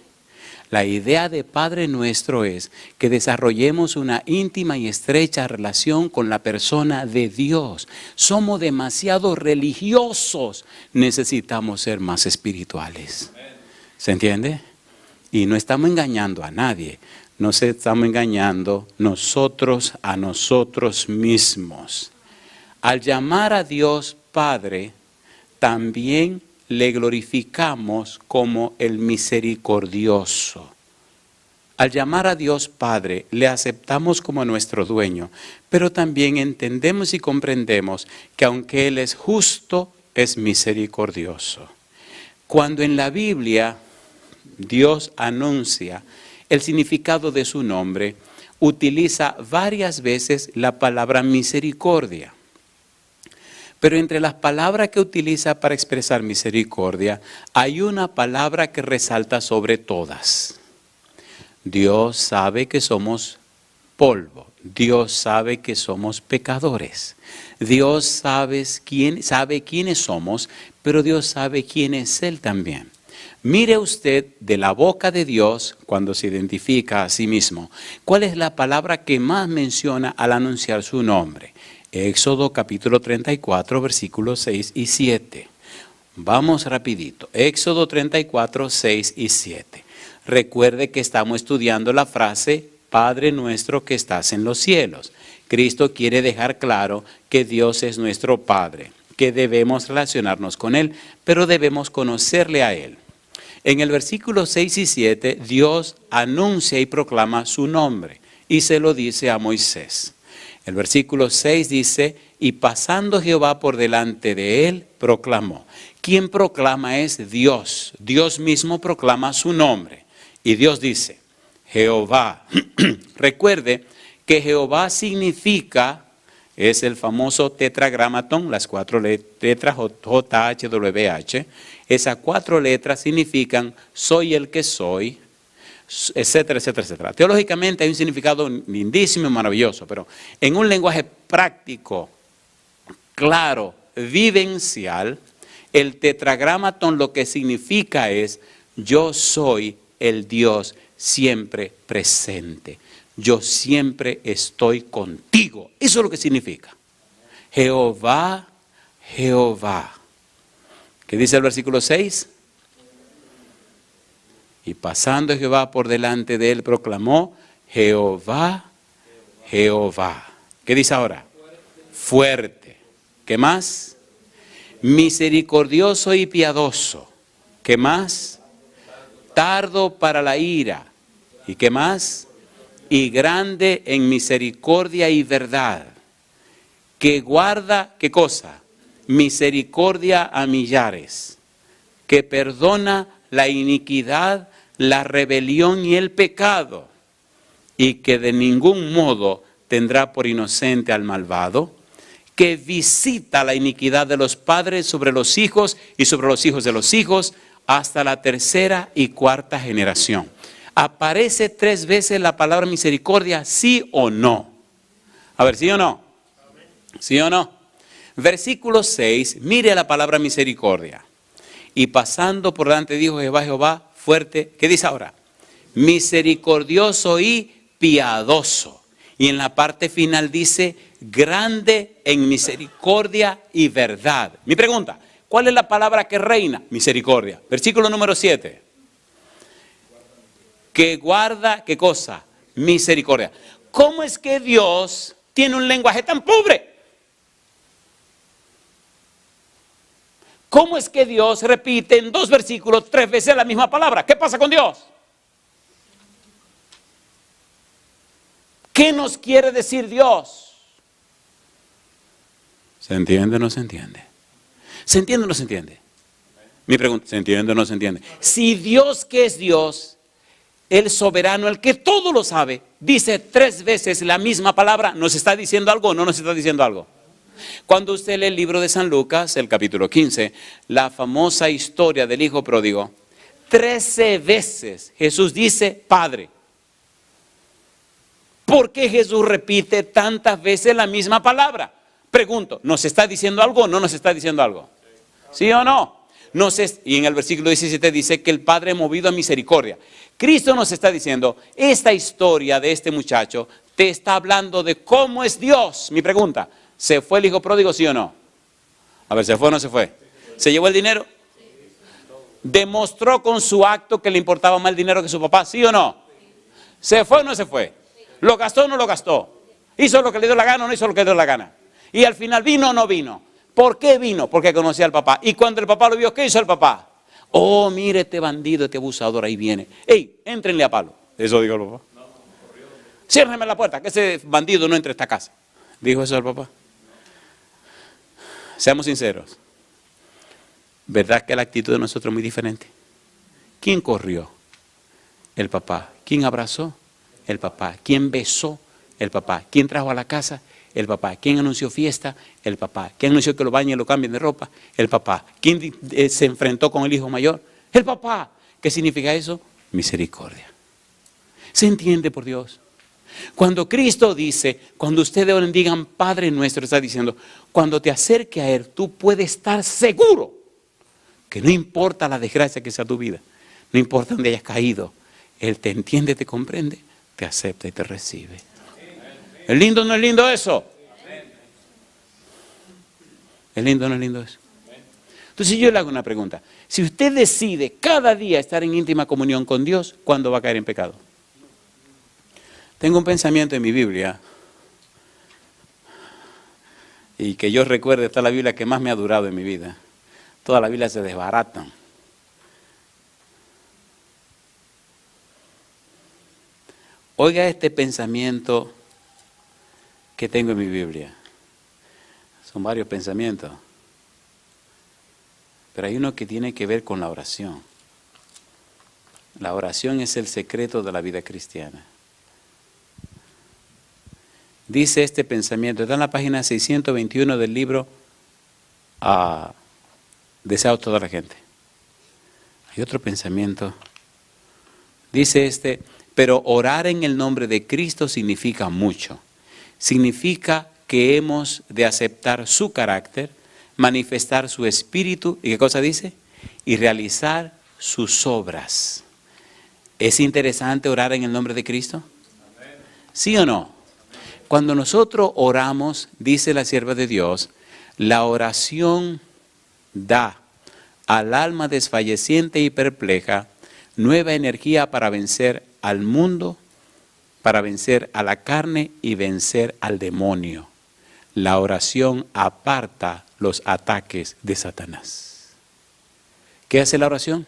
La idea de Padre Nuestro es que desarrollemos una íntima y estrecha relación con la persona de Dios. Somos demasiado religiosos, necesitamos ser más espirituales. ¿Se entiende? Y no estamos engañando a nadie, nos estamos engañando nosotros a nosotros mismos. Al llamar a Dios Padre, también le glorificamos como el misericordioso. Al llamar a Dios Padre, le aceptamos como nuestro dueño, pero también entendemos y comprendemos que aunque Él es justo, es misericordioso. Cuando en la Biblia Dios anuncia el significado de su nombre, utiliza varias veces la palabra misericordia. Pero entre las palabras que utiliza para expresar misericordia, hay una palabra que resalta sobre todas. Dios sabe que somos polvo. Dios sabe que somos pecadores. Dios sabe quiénes somos, pero Dios sabe quién es Él también. Mire usted de la boca de Dios, cuando se identifica a sí mismo, ¿cuál es la palabra que más menciona al anunciar su nombre? Éxodo capítulo 34, versículos 6 y 7. Vamos rapidito. Éxodo 34, 6 y 7. Recuerde que estamos estudiando la frase, Padre nuestro que estás en los cielos. Cristo quiere dejar claro que Dios es nuestro Padre, que debemos relacionarnos con Él, pero debemos conocerle a Él. En el versículo 6 y 7, Dios anuncia y proclama su nombre y se lo dice a Moisés. El versículo 6 dice, y pasando Jehová por delante de él, proclamó. Quien proclama es Dios. Dios mismo proclama su nombre. Y Dios dice, Jehová. Recuerde que Jehová significa, es el famoso tetragramatón, las 4 letras JHWH. Esas 4 letras significan, soy el que soy, etcétera, etcétera, etcétera. Teológicamente hay un significado lindísimo y maravilloso, pero en un lenguaje práctico, claro, vivencial, el tetragramatón lo que significa es, yo soy el Dios siempre presente. Yo siempre estoy contigo. Eso es lo que significa. Jehová, Jehová. ¿Qué dice el versículo 6? Y pasando Jehová por delante de él, proclamó, Jehová, Jehová. ¿Qué dice ahora? Fuerte. ¿Qué más? Misericordioso y piadoso. ¿Qué más? Tardo para la ira. ¿Y qué más? Y grande en misericordia y verdad. Que guarda, ¿qué cosa? Misericordia a millares. Que perdona la iniquidad, la rebelión y el pecado, y que de ningún modo tendrá por inocente al malvado, que visita la iniquidad de los padres sobre los hijos y sobre los hijos de los hijos, hasta la 3ª y 4ª generación. ¿Aparece 3 veces la palabra misericordia, sí o no? A ver, ¿sí o no? ¿Sí o no? Versículo 6, mire la palabra misericordia. Y pasando por delante dijo Jehová fuerte, ¿qué dice ahora? Misericordioso y piadoso. Y en la parte final dice, grande en misericordia y verdad. Mi pregunta, ¿cuál es la palabra que reina? Misericordia. Versículo número 7. Que guarda, ¿qué cosa? Misericordia. ¿Cómo es que Dios tiene un lenguaje tan pobre? ¿Cómo es que Dios repite en 2 versículos 3 veces la misma palabra? ¿Qué pasa con Dios? ¿Qué nos quiere decir Dios? ¿Se entiende o no se entiende? ¿Se entiende o no se entiende? Mi pregunta, ¿se entiende o no se entiende? Si Dios, que es Dios, el soberano, el que todo lo sabe, dice 3 veces la misma palabra, ¿nos está diciendo algo o no nos está diciendo algo? Cuando usted lee el libro de San Lucas, el capítulo 15, la famosa historia del hijo pródigo, 13 veces Jesús dice Padre. ¿Por qué Jesús repite tantas veces la misma palabra? Pregunto, ¿nos está diciendo algo o no nos está diciendo algo? ¿Sí o no? Y en el versículo 17 dice que el Padre movido a misericordia. Cristo nos está diciendo, esta historia de este muchacho te está hablando de cómo es Dios. Mi pregunta, ¿se fue el hijo pródigo, sí o no? A ver, ¿se fue o no se fue? ¿Se llevó el dinero? ¿Demostró con su acto que le importaba más el dinero que su papá, sí o no? ¿Se fue o no se fue? ¿Lo gastó o no lo gastó? ¿Hizo lo que le dio la gana o no hizo lo que le dio la gana? Y al final, ¿vino o no vino? ¿Por qué vino? Porque conocía al papá. Y cuando el papá lo vio, ¿qué hizo el papá? Oh, mire este bandido, este abusador, ahí viene. ¡Ey, éntrenle a palo! Eso dijo el papá. Ciérreme la puerta, que ese bandido no entre a esta casa. Dijo eso el papá. Seamos sinceros. ¿Verdad que la actitud de nosotros es muy diferente? ¿Quién corrió? El papá. ¿Quién abrazó? El papá. ¿Quién besó? El papá. ¿Quién trajo a la casa? El papá. ¿Quién anunció fiesta? El papá. ¿Quién anunció que lo bañen y lo cambien de ropa? El papá. ¿Quién se enfrentó con el hijo mayor? El papá. ¿Qué significa eso? Misericordia. ¿Se entiende, por Dios? Cuando Cristo dice, cuando ustedes oren, digan Padre nuestro, está diciendo, cuando te acerques a Él, tú puedes estar seguro que no importa la desgracia que sea tu vida, no importa dónde hayas caído, Él te entiende, te comprende, te acepta y te recibe. ¿Es lindo o no es lindo eso? ¿Es lindo o no es lindo eso? Entonces yo le hago una pregunta. Si usted decide cada día estar en íntima comunión con Dios, ¿cuándo va a caer en pecado? Tengo un pensamiento en mi Biblia, y que yo recuerde, esta es la Biblia que más me ha durado en mi vida. Toda la Biblia se desbaratan. Oiga este pensamiento que tengo en mi Biblia. Son varios pensamientos, pero hay uno que tiene que ver con la oración. La oración es el secreto de la vida cristiana. Dice este pensamiento, está en la página 621 del libro Deseados toda la gente. Hay otro pensamiento. Dice pero orar en el nombre de Cristo significa mucho. Significa que hemos de aceptar su carácter, manifestar su espíritu, ¿y qué cosa dice? Y realizar sus obras. ¿Es interesante orar en el nombre de Cristo? ¿Sí o no? Cuando nosotros oramos, dice la sierva de Dios, la oración da al alma desfalleciente y perpleja nueva energía para vencer al mundo, para vencer a la carne y vencer al demonio. La oración aparta los ataques de Satanás. ¿Qué hace la oración?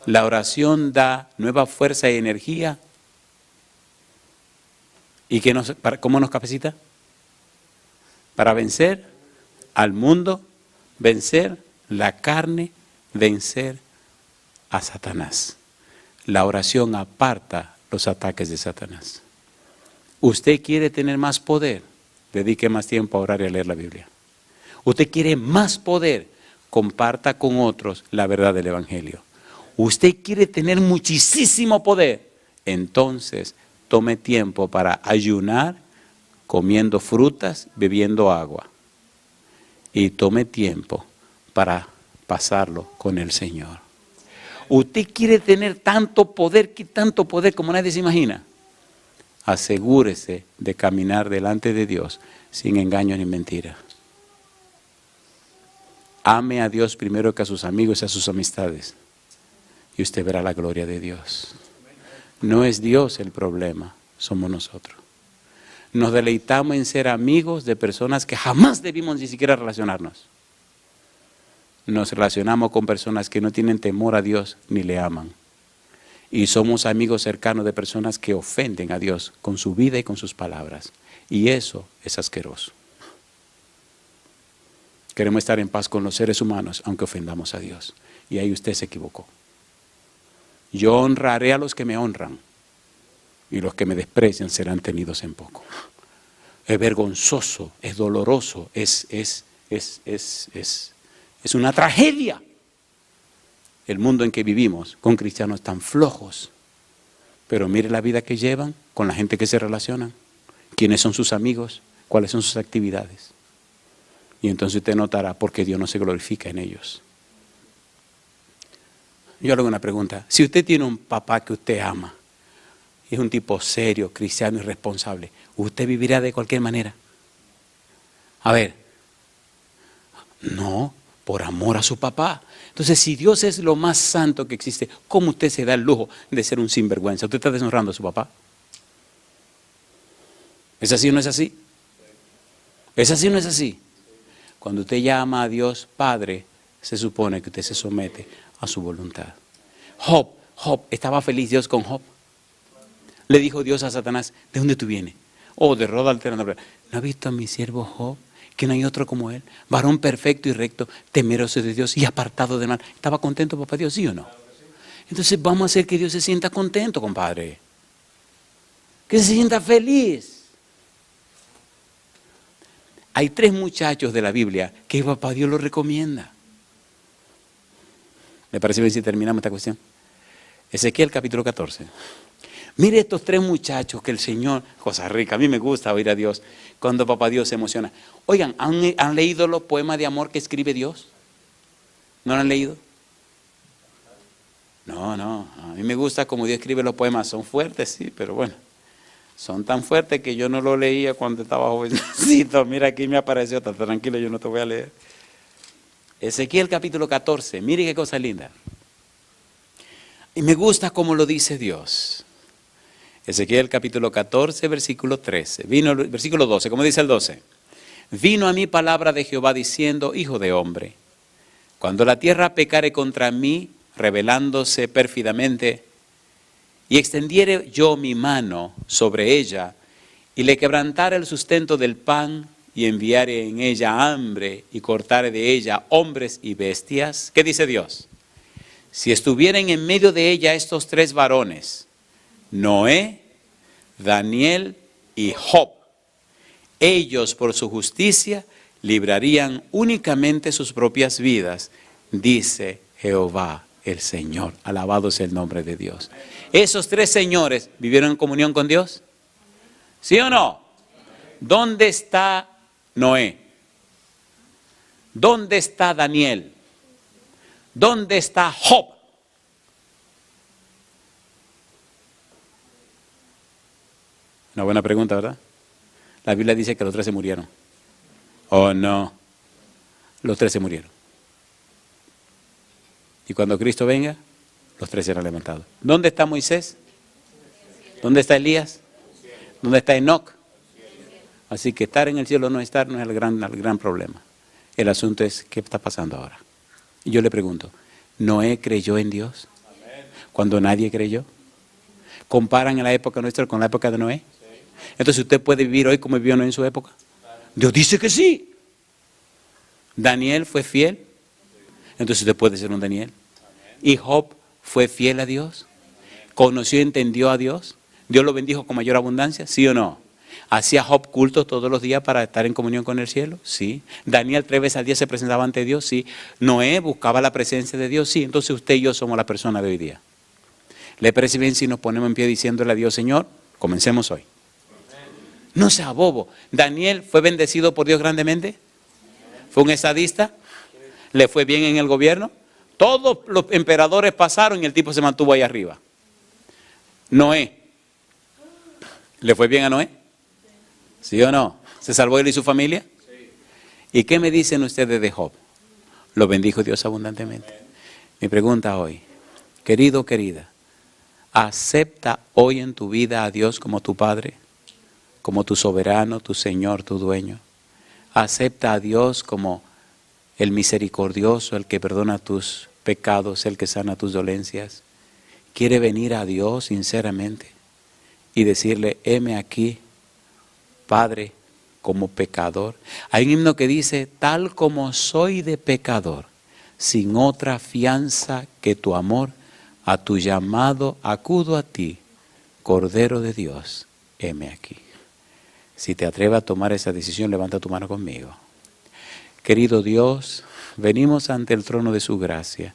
La oración da nueva fuerza y energía. ¿Y cómo nos capacita? Para vencer al mundo, vencer la carne, vencer a Satanás. La oración aparta los ataques de Satanás. ¿Usted quiere tener más poder? Dedique más tiempo a orar y a leer la Biblia. ¿Usted quiere más poder? Comparta con otros la verdad del Evangelio. ¿Usted quiere tener muchísimo poder? Entonces, tome tiempo para ayunar, comiendo frutas, bebiendo agua. Y tome tiempo para pasarlo con el Señor. ¿Usted quiere tener tanto poder como nadie se imagina? Asegúrese de caminar delante de Dios sin engaño ni mentira. Ame a Dios primero que a sus amigos y a sus amistades. Y usted verá la gloria de Dios. No es Dios el problema, somos nosotros. nos deleitamos en ser amigos de personas que jamás debimos ni siquiera relacionarnos. Nos relacionamos con personas que no tienen temor a Dios ni le aman. Y somos amigos cercanos de personas que ofenden a Dios con su vida y con sus palabras. Y eso es asqueroso. Queremos estar en paz con los seres humanos, aunque ofendamos a Dios. Y ahí usted se equivocó. Yo honraré a los que me honran, y los que me desprecian serán tenidos en poco. Es vergonzoso, es doloroso, es una tragedia el mundo en que vivimos, con cristianos tan flojos. Pero mire la vida que llevan, con la gente que se relacionan, quiénes son sus amigos, cuáles son sus actividades. Y entonces usted notará por qué Dios no se glorifica en ellos. Yo le hago una pregunta. Si usted tiene un papá que usted ama, y es un tipo serio, cristiano y responsable, ¿usted vivirá de cualquier manera? A ver, no, por amor a su papá. Entonces, si Dios es lo más santo que existe, ¿cómo usted se da el lujo de ser un sinvergüenza? ¿Usted está deshonrando a su papá? ¿Es así o no es así? ¿Es así o no es así? Cuando usted llama a Dios Padre, se supone que usted se somete a su voluntad. Job, ¿estaba feliz Dios con Job? Le dijo Dios a Satanás, ¿de dónde tú vienes? Oh, de roda alterna. ¿No has visto a mi siervo Job? Que no hay otro como él. Varón perfecto y recto, temeroso de Dios y apartado del mal. ¿Estaba contento, papá Dios, sí o no? Entonces vamos a hacer que Dios se sienta contento, compadre. Que se sienta feliz. Hay 3 muchachos de la Biblia que papá Dios los recomienda. ¿Le parece bien si terminamos esta cuestión? Ezequiel capítulo 14. Mire estos 3 muchachos que el Señor, cosa rica, a mí me gusta oír a Dios cuando papá Dios se emociona. Oigan, ¿han leído los poemas de amor que escribe Dios? ¿No lo han leído? No, a mí me gusta como Dios escribe los poemas, son fuertes, sí, pero bueno, son tan fuertes que yo no lo leía cuando estaba jovencito. Mira, aquí me apareció, tan tranquilo, yo no te voy a leer. Ezequiel capítulo 14, mire qué cosa linda. Y me gusta como lo dice Dios. Ezequiel capítulo 14, versículo 13. Versículo 12, como dice el 12. Vino a mí palabra de Jehová diciendo, hijo de hombre, cuando la tierra pecare contra mí, rebelándose pérfidamente, y extendiere yo mi mano sobre ella, y le quebrantare el sustento del pan, y enviare en ella hambre, y cortare de ella hombres y bestias. ¿Qué dice Dios? Si estuvieren en medio de ella estos 3 varones, Noé, Daniel y Job, ellos por su justicia librarían únicamente sus propias vidas, dice Jehová el Señor. Alabado sea el nombre de Dios. ¿Esos 3 señores vivieron en comunión con Dios? ¿Sí o no? ¿Dónde está Noé? ¿Dónde está Daniel? ¿Dónde está Job? Una buena pregunta, ¿verdad? La Biblia dice que los 3 se murieron. Oh, no. Los 3 se murieron. Y cuando Cristo venga, los 3 serán levantados. ¿Dónde está Moisés? ¿Dónde está Elías? ¿Dónde está Enoc? Así que estar en el cielo o no estar no es el gran problema. El asunto es qué está pasando ahora. Y yo le pregunto, ¿Noé creyó en Dios cuando nadie creyó? ¿Comparan en la época nuestra con la época de Noé? Entonces, ¿usted puede vivir hoy como vivió Noé en su época? Dios dice que sí. ¿Daniel fue fiel? Entonces usted puede ser un Daniel. ¿Y Job fue fiel a Dios? ¿Conoció y entendió a Dios? ¿Dios lo bendijo con mayor abundancia? ¿Sí o no? ¿Hacía Job cultos todos los días para estar en comunión con el cielo? Sí. ¿Daniel 3 veces al día se presentaba ante Dios? Sí. ¿Noé buscaba la presencia de Dios? Sí. Entonces usted y yo somos la persona de hoy día. ¿Le parece bien si nos ponemos en pie diciéndole a Dios, Señor, comencemos hoy? No sea bobo. ¿Daniel fue bendecido por Dios grandemente? ¿Fue un estadista? ¿Le fue bien en el gobierno? Todos los emperadores pasaron y el tipo se mantuvo ahí arriba. Noé. ¿Le fue bien a Noé? ¿Sí o no? ¿Se salvó él y su familia? ¿Y qué me dicen ustedes de Job? Lo bendijo Dios abundantemente. Mi pregunta hoy, querido, querida, ¿acepta hoy en tu vida a Dios como tu Padre? como tu soberano, tu Señor, tu dueño. Acepta a Dios como el misericordioso, el que perdona tus pecados, el que sana tus dolencias. Quiere venir a Dios sinceramente y decirle, heme aquí, Padre, como pecador. Hay un himno que dice, tal como soy de pecador, sin otra fianza que tu amor, a tu llamado acudo a ti, Cordero de Dios, heme aquí. Si te atreves a tomar esa decisión, levanta tu mano conmigo. Querido Dios, venimos ante el trono de su gracia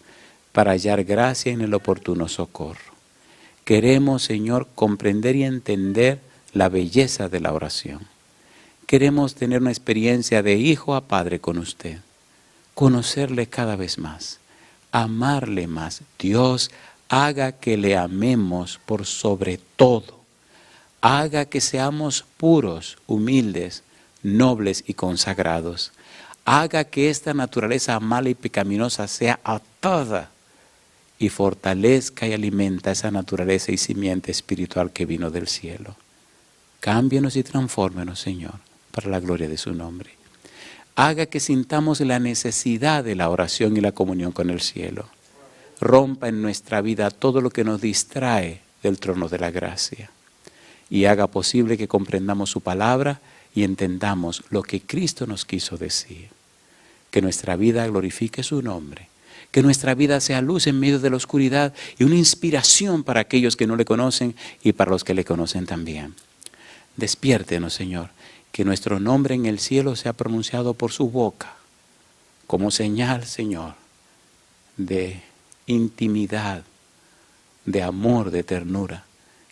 para hallar gracia en el oportuno socorro. Queremos, Señor, comprender y entender la belleza de la oración. Queremos tener una experiencia de hijo a padre con usted, conocerle cada vez más, amarle más. Dios, haga que le amemos por sobre todo. Haga que seamos puros, humildes, nobles y consagrados. Haga que esta naturaleza mala y pecaminosa sea atada y fortalezca y alimenta esa naturaleza y simiente espiritual que vino del cielo. Cámbienos y transfórmenos, Señor, para la gloria de su nombre. Haga que sintamos la necesidad de la oración y la comunión con el cielo. Rompa en nuestra vida todo lo que nos distrae del trono de la gracia. Y haga posible que comprendamos su palabra y entendamos lo que Cristo nos quiso decir. Que nuestra vida glorifique su nombre. Que nuestra vida sea luz en medio de la oscuridad y una inspiración para aquellos que no le conocen y para los que le conocen también. Despiértenos, Señor, que nuestro nombre en el cielo sea pronunciado por su boca como señal, Señor, de intimidad, de amor, de ternura.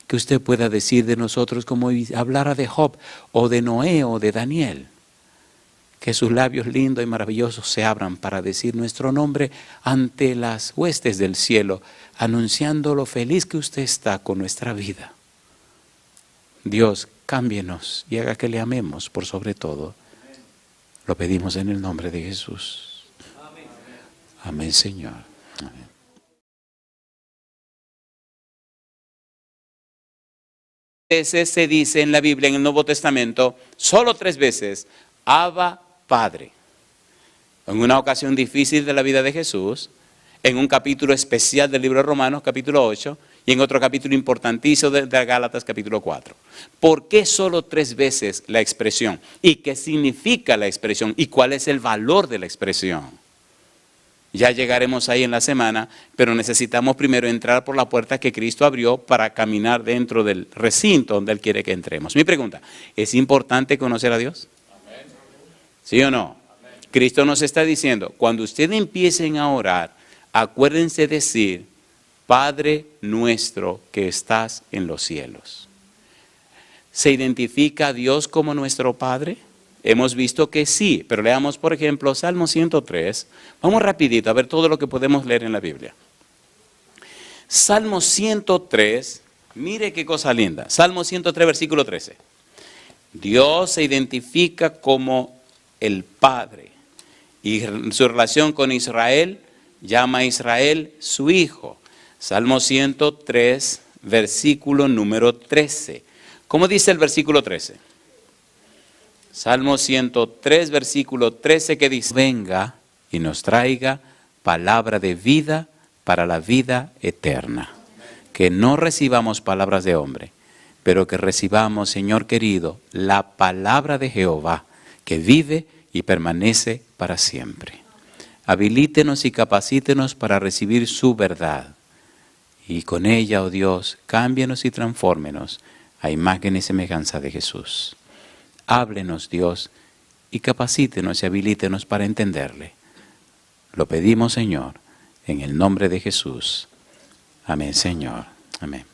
Que usted pueda decir de nosotros como hablara de Job o de Noé o de Daniel. Que sus labios lindos y maravillosos se abran para decir nuestro nombre ante las huestes del cielo, anunciando lo feliz que usted está con nuestra vida. Dios, cámbienos y haga que le amemos por sobre todo. Lo pedimos en el nombre de Jesús. Amén, Señor. Amén. Veces se dice en la Biblia, en el Nuevo Testamento, solo 3 veces, Abba, Padre. En una ocasión difícil de la vida de Jesús, en un capítulo especial del libro de Romanos, capítulo 8, y en otro capítulo importantísimo de Gálatas, capítulo 4. ¿Por qué solo 3 veces la expresión? ¿Y qué significa la expresión? ¿Y cuál es el valor de la expresión? Ya llegaremos ahí en la semana, pero necesitamos primero entrar por la puerta que Cristo abrió para caminar dentro del recinto donde Él quiere que entremos. Mi pregunta, ¿es importante conocer a Dios? ¿Sí o no? Cristo nos está diciendo, cuando ustedes empiecen a orar, acuérdense decir, Padre nuestro que estás en los cielos. ¿Se identifica a Dios como nuestro Padre? Hemos visto que sí, pero leamos por ejemplo Salmo 103. Vamos rapidito a ver todo lo que podemos leer en la Biblia. Salmo 103, mire qué cosa linda. Salmo 103, versículo 13. Dios se identifica como el Padre y en su relación con Israel llama a Israel su hijo. Salmo 103, versículo número 13. ¿Cómo dice el versículo 13? Salmo 103, versículo 13, que dice, venga y nos traiga palabra de vida para la vida eterna. Que no recibamos palabras de hombre, pero que recibamos, Señor querido, la palabra de Jehová, que vive y permanece para siempre. Habilítenos y capacítenos para recibir su verdad. Y con ella, oh Dios, cámbienos y transfórmenos a imagen y semejanza de Jesús. Háblenos, Dios, y capacítenos y habilítenos para entenderle. Lo pedimos, Señor, en el nombre de Jesús. Amén, Señor. Amén.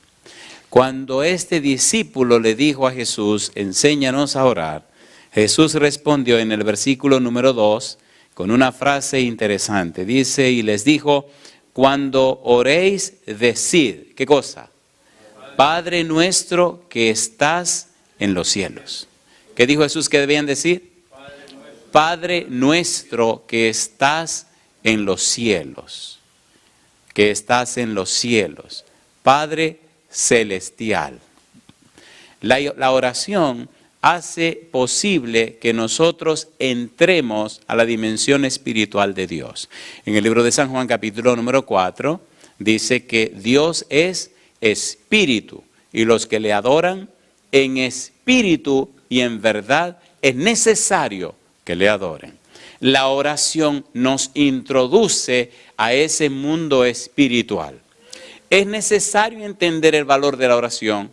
Cuando este discípulo le dijo a Jesús, enséñanos a orar, Jesús respondió en el versículo número 2 con una frase interesante. Dice, y les dijo, cuando oréis, decid, ¿qué cosa? Padre nuestro que estás en los cielos. ¿Qué dijo Jesús que debían decir? Padre nuestro que estás en los cielos. Que estás en los cielos. Padre celestial. La oración hace posible que nosotros entremos a la dimensión espiritual de Dios. En el libro de San Juan, capítulo número 4, dice que Dios es espíritu y los que le adoran en espíritu y en verdad es necesario que le adoren. La oración nos introduce a ese mundo espiritual. Es necesario entender el valor de la oración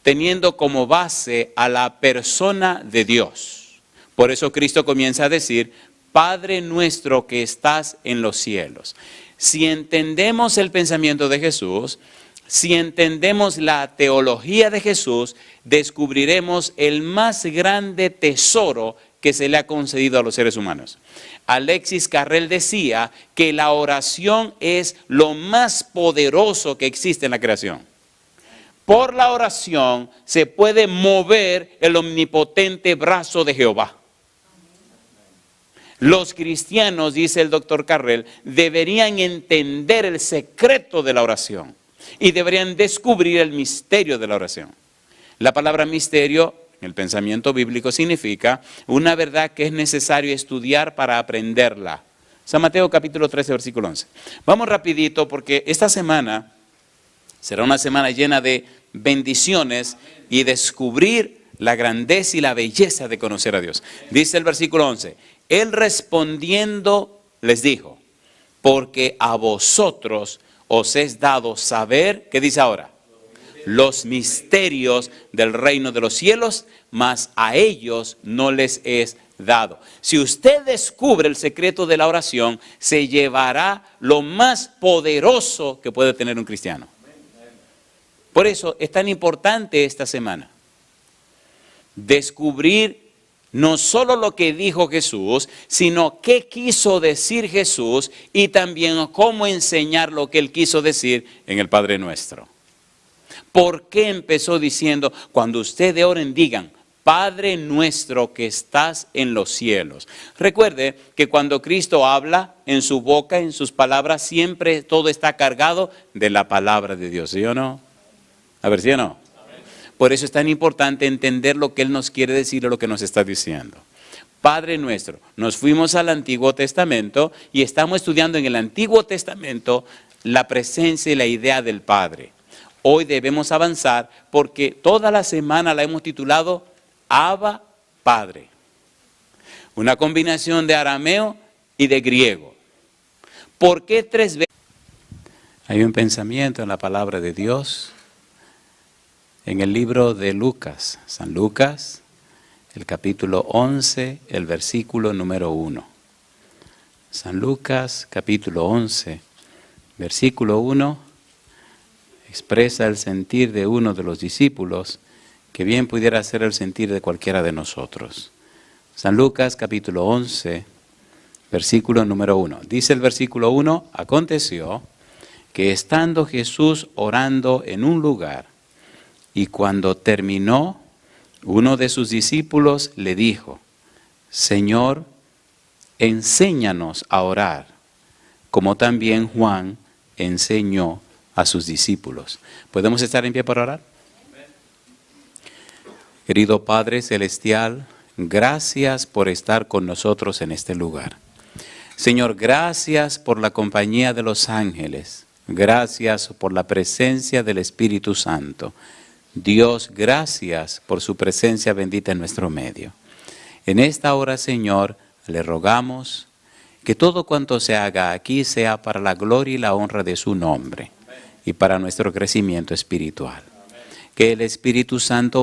teniendo como base a la persona de Dios. Por eso Cristo comienza a decir, Padre nuestro que estás en los cielos. Si entendemos el pensamiento de Jesús, si entendemos la teología de Jesús, descubriremos el más grande tesoro que se le ha concedido a los seres humanos. Alexis Carrel decía que la oración es lo más poderoso que existe en la creación. Por la oración se puede mover el omnipotente brazo de Jehová. Los cristianos, dice el doctor Carrel, deberían entender el secreto de la oración y deberían descubrir el misterio de la oración. La palabra misterio, en el pensamiento bíblico, significa una verdad que es necesario estudiar para aprenderla. San Mateo capítulo 13, versículo 11. Vamos rapidito porque esta semana será una semana llena de bendiciones y descubrir la grandeza y la belleza de conocer a Dios. Dice el versículo 11, Él respondiendo les dijo, porque a vosotros os es dado saber, ¿qué dice ahora? Los misterios del reino de los cielos, mas a ellos no les es dado. Si usted descubre el secreto de la oración, se llevará lo más poderoso que puede tener un cristiano. Por eso es tan importante esta semana descubrir no solo lo que dijo Jesús, sino qué quiso decir Jesús y también cómo enseñar lo que Él quiso decir en el Padre Nuestro. ¿Por qué empezó diciendo, cuando ustedes oren, digan, Padre nuestro que estás en los cielos? Recuerde que cuando Cristo habla en su boca, en sus palabras, siempre todo está cargado de la palabra de Dios, ¿sí o no? A ver, ¿sí o no? Por eso es tan importante entender lo que Él nos quiere decir o lo que nos está diciendo. Padre nuestro, nos fuimos al Antiguo Testamento y estamos estudiando en el Antiguo Testamento la presencia y la idea del Padre. Hoy debemos avanzar porque toda la semana la hemos titulado Abba Padre. Una combinación de arameo y de griego. ¿Por qué tres veces? Hay un pensamiento en la palabra de Dios. En el libro de Lucas, San Lucas, el capítulo 11, el versículo número 1. San Lucas, capítulo 11, versículo 1, expresa el sentir de uno de los discípulos, que bien pudiera ser el sentir de cualquiera de nosotros. San Lucas, capítulo 11, versículo número 1. Dice el versículo 1, aconteció que estando Jesús orando en un lugar, y cuando terminó, uno de sus discípulos le dijo, Señor, enséñanos a orar, como también Juan enseñó a sus discípulos. ¿Podemos estar en pie para orar? Querido Padre Celestial, gracias por estar con nosotros en este lugar. Señor, gracias por la compañía de los ángeles. Gracias por la presencia del Espíritu Santo. Dios, gracias por su presencia bendita en nuestro medio. En esta hora, Señor, le rogamos que todo cuanto se haga aquí sea para la gloria y la honra de su nombre y para nuestro crecimiento espiritual. Que el Espíritu Santo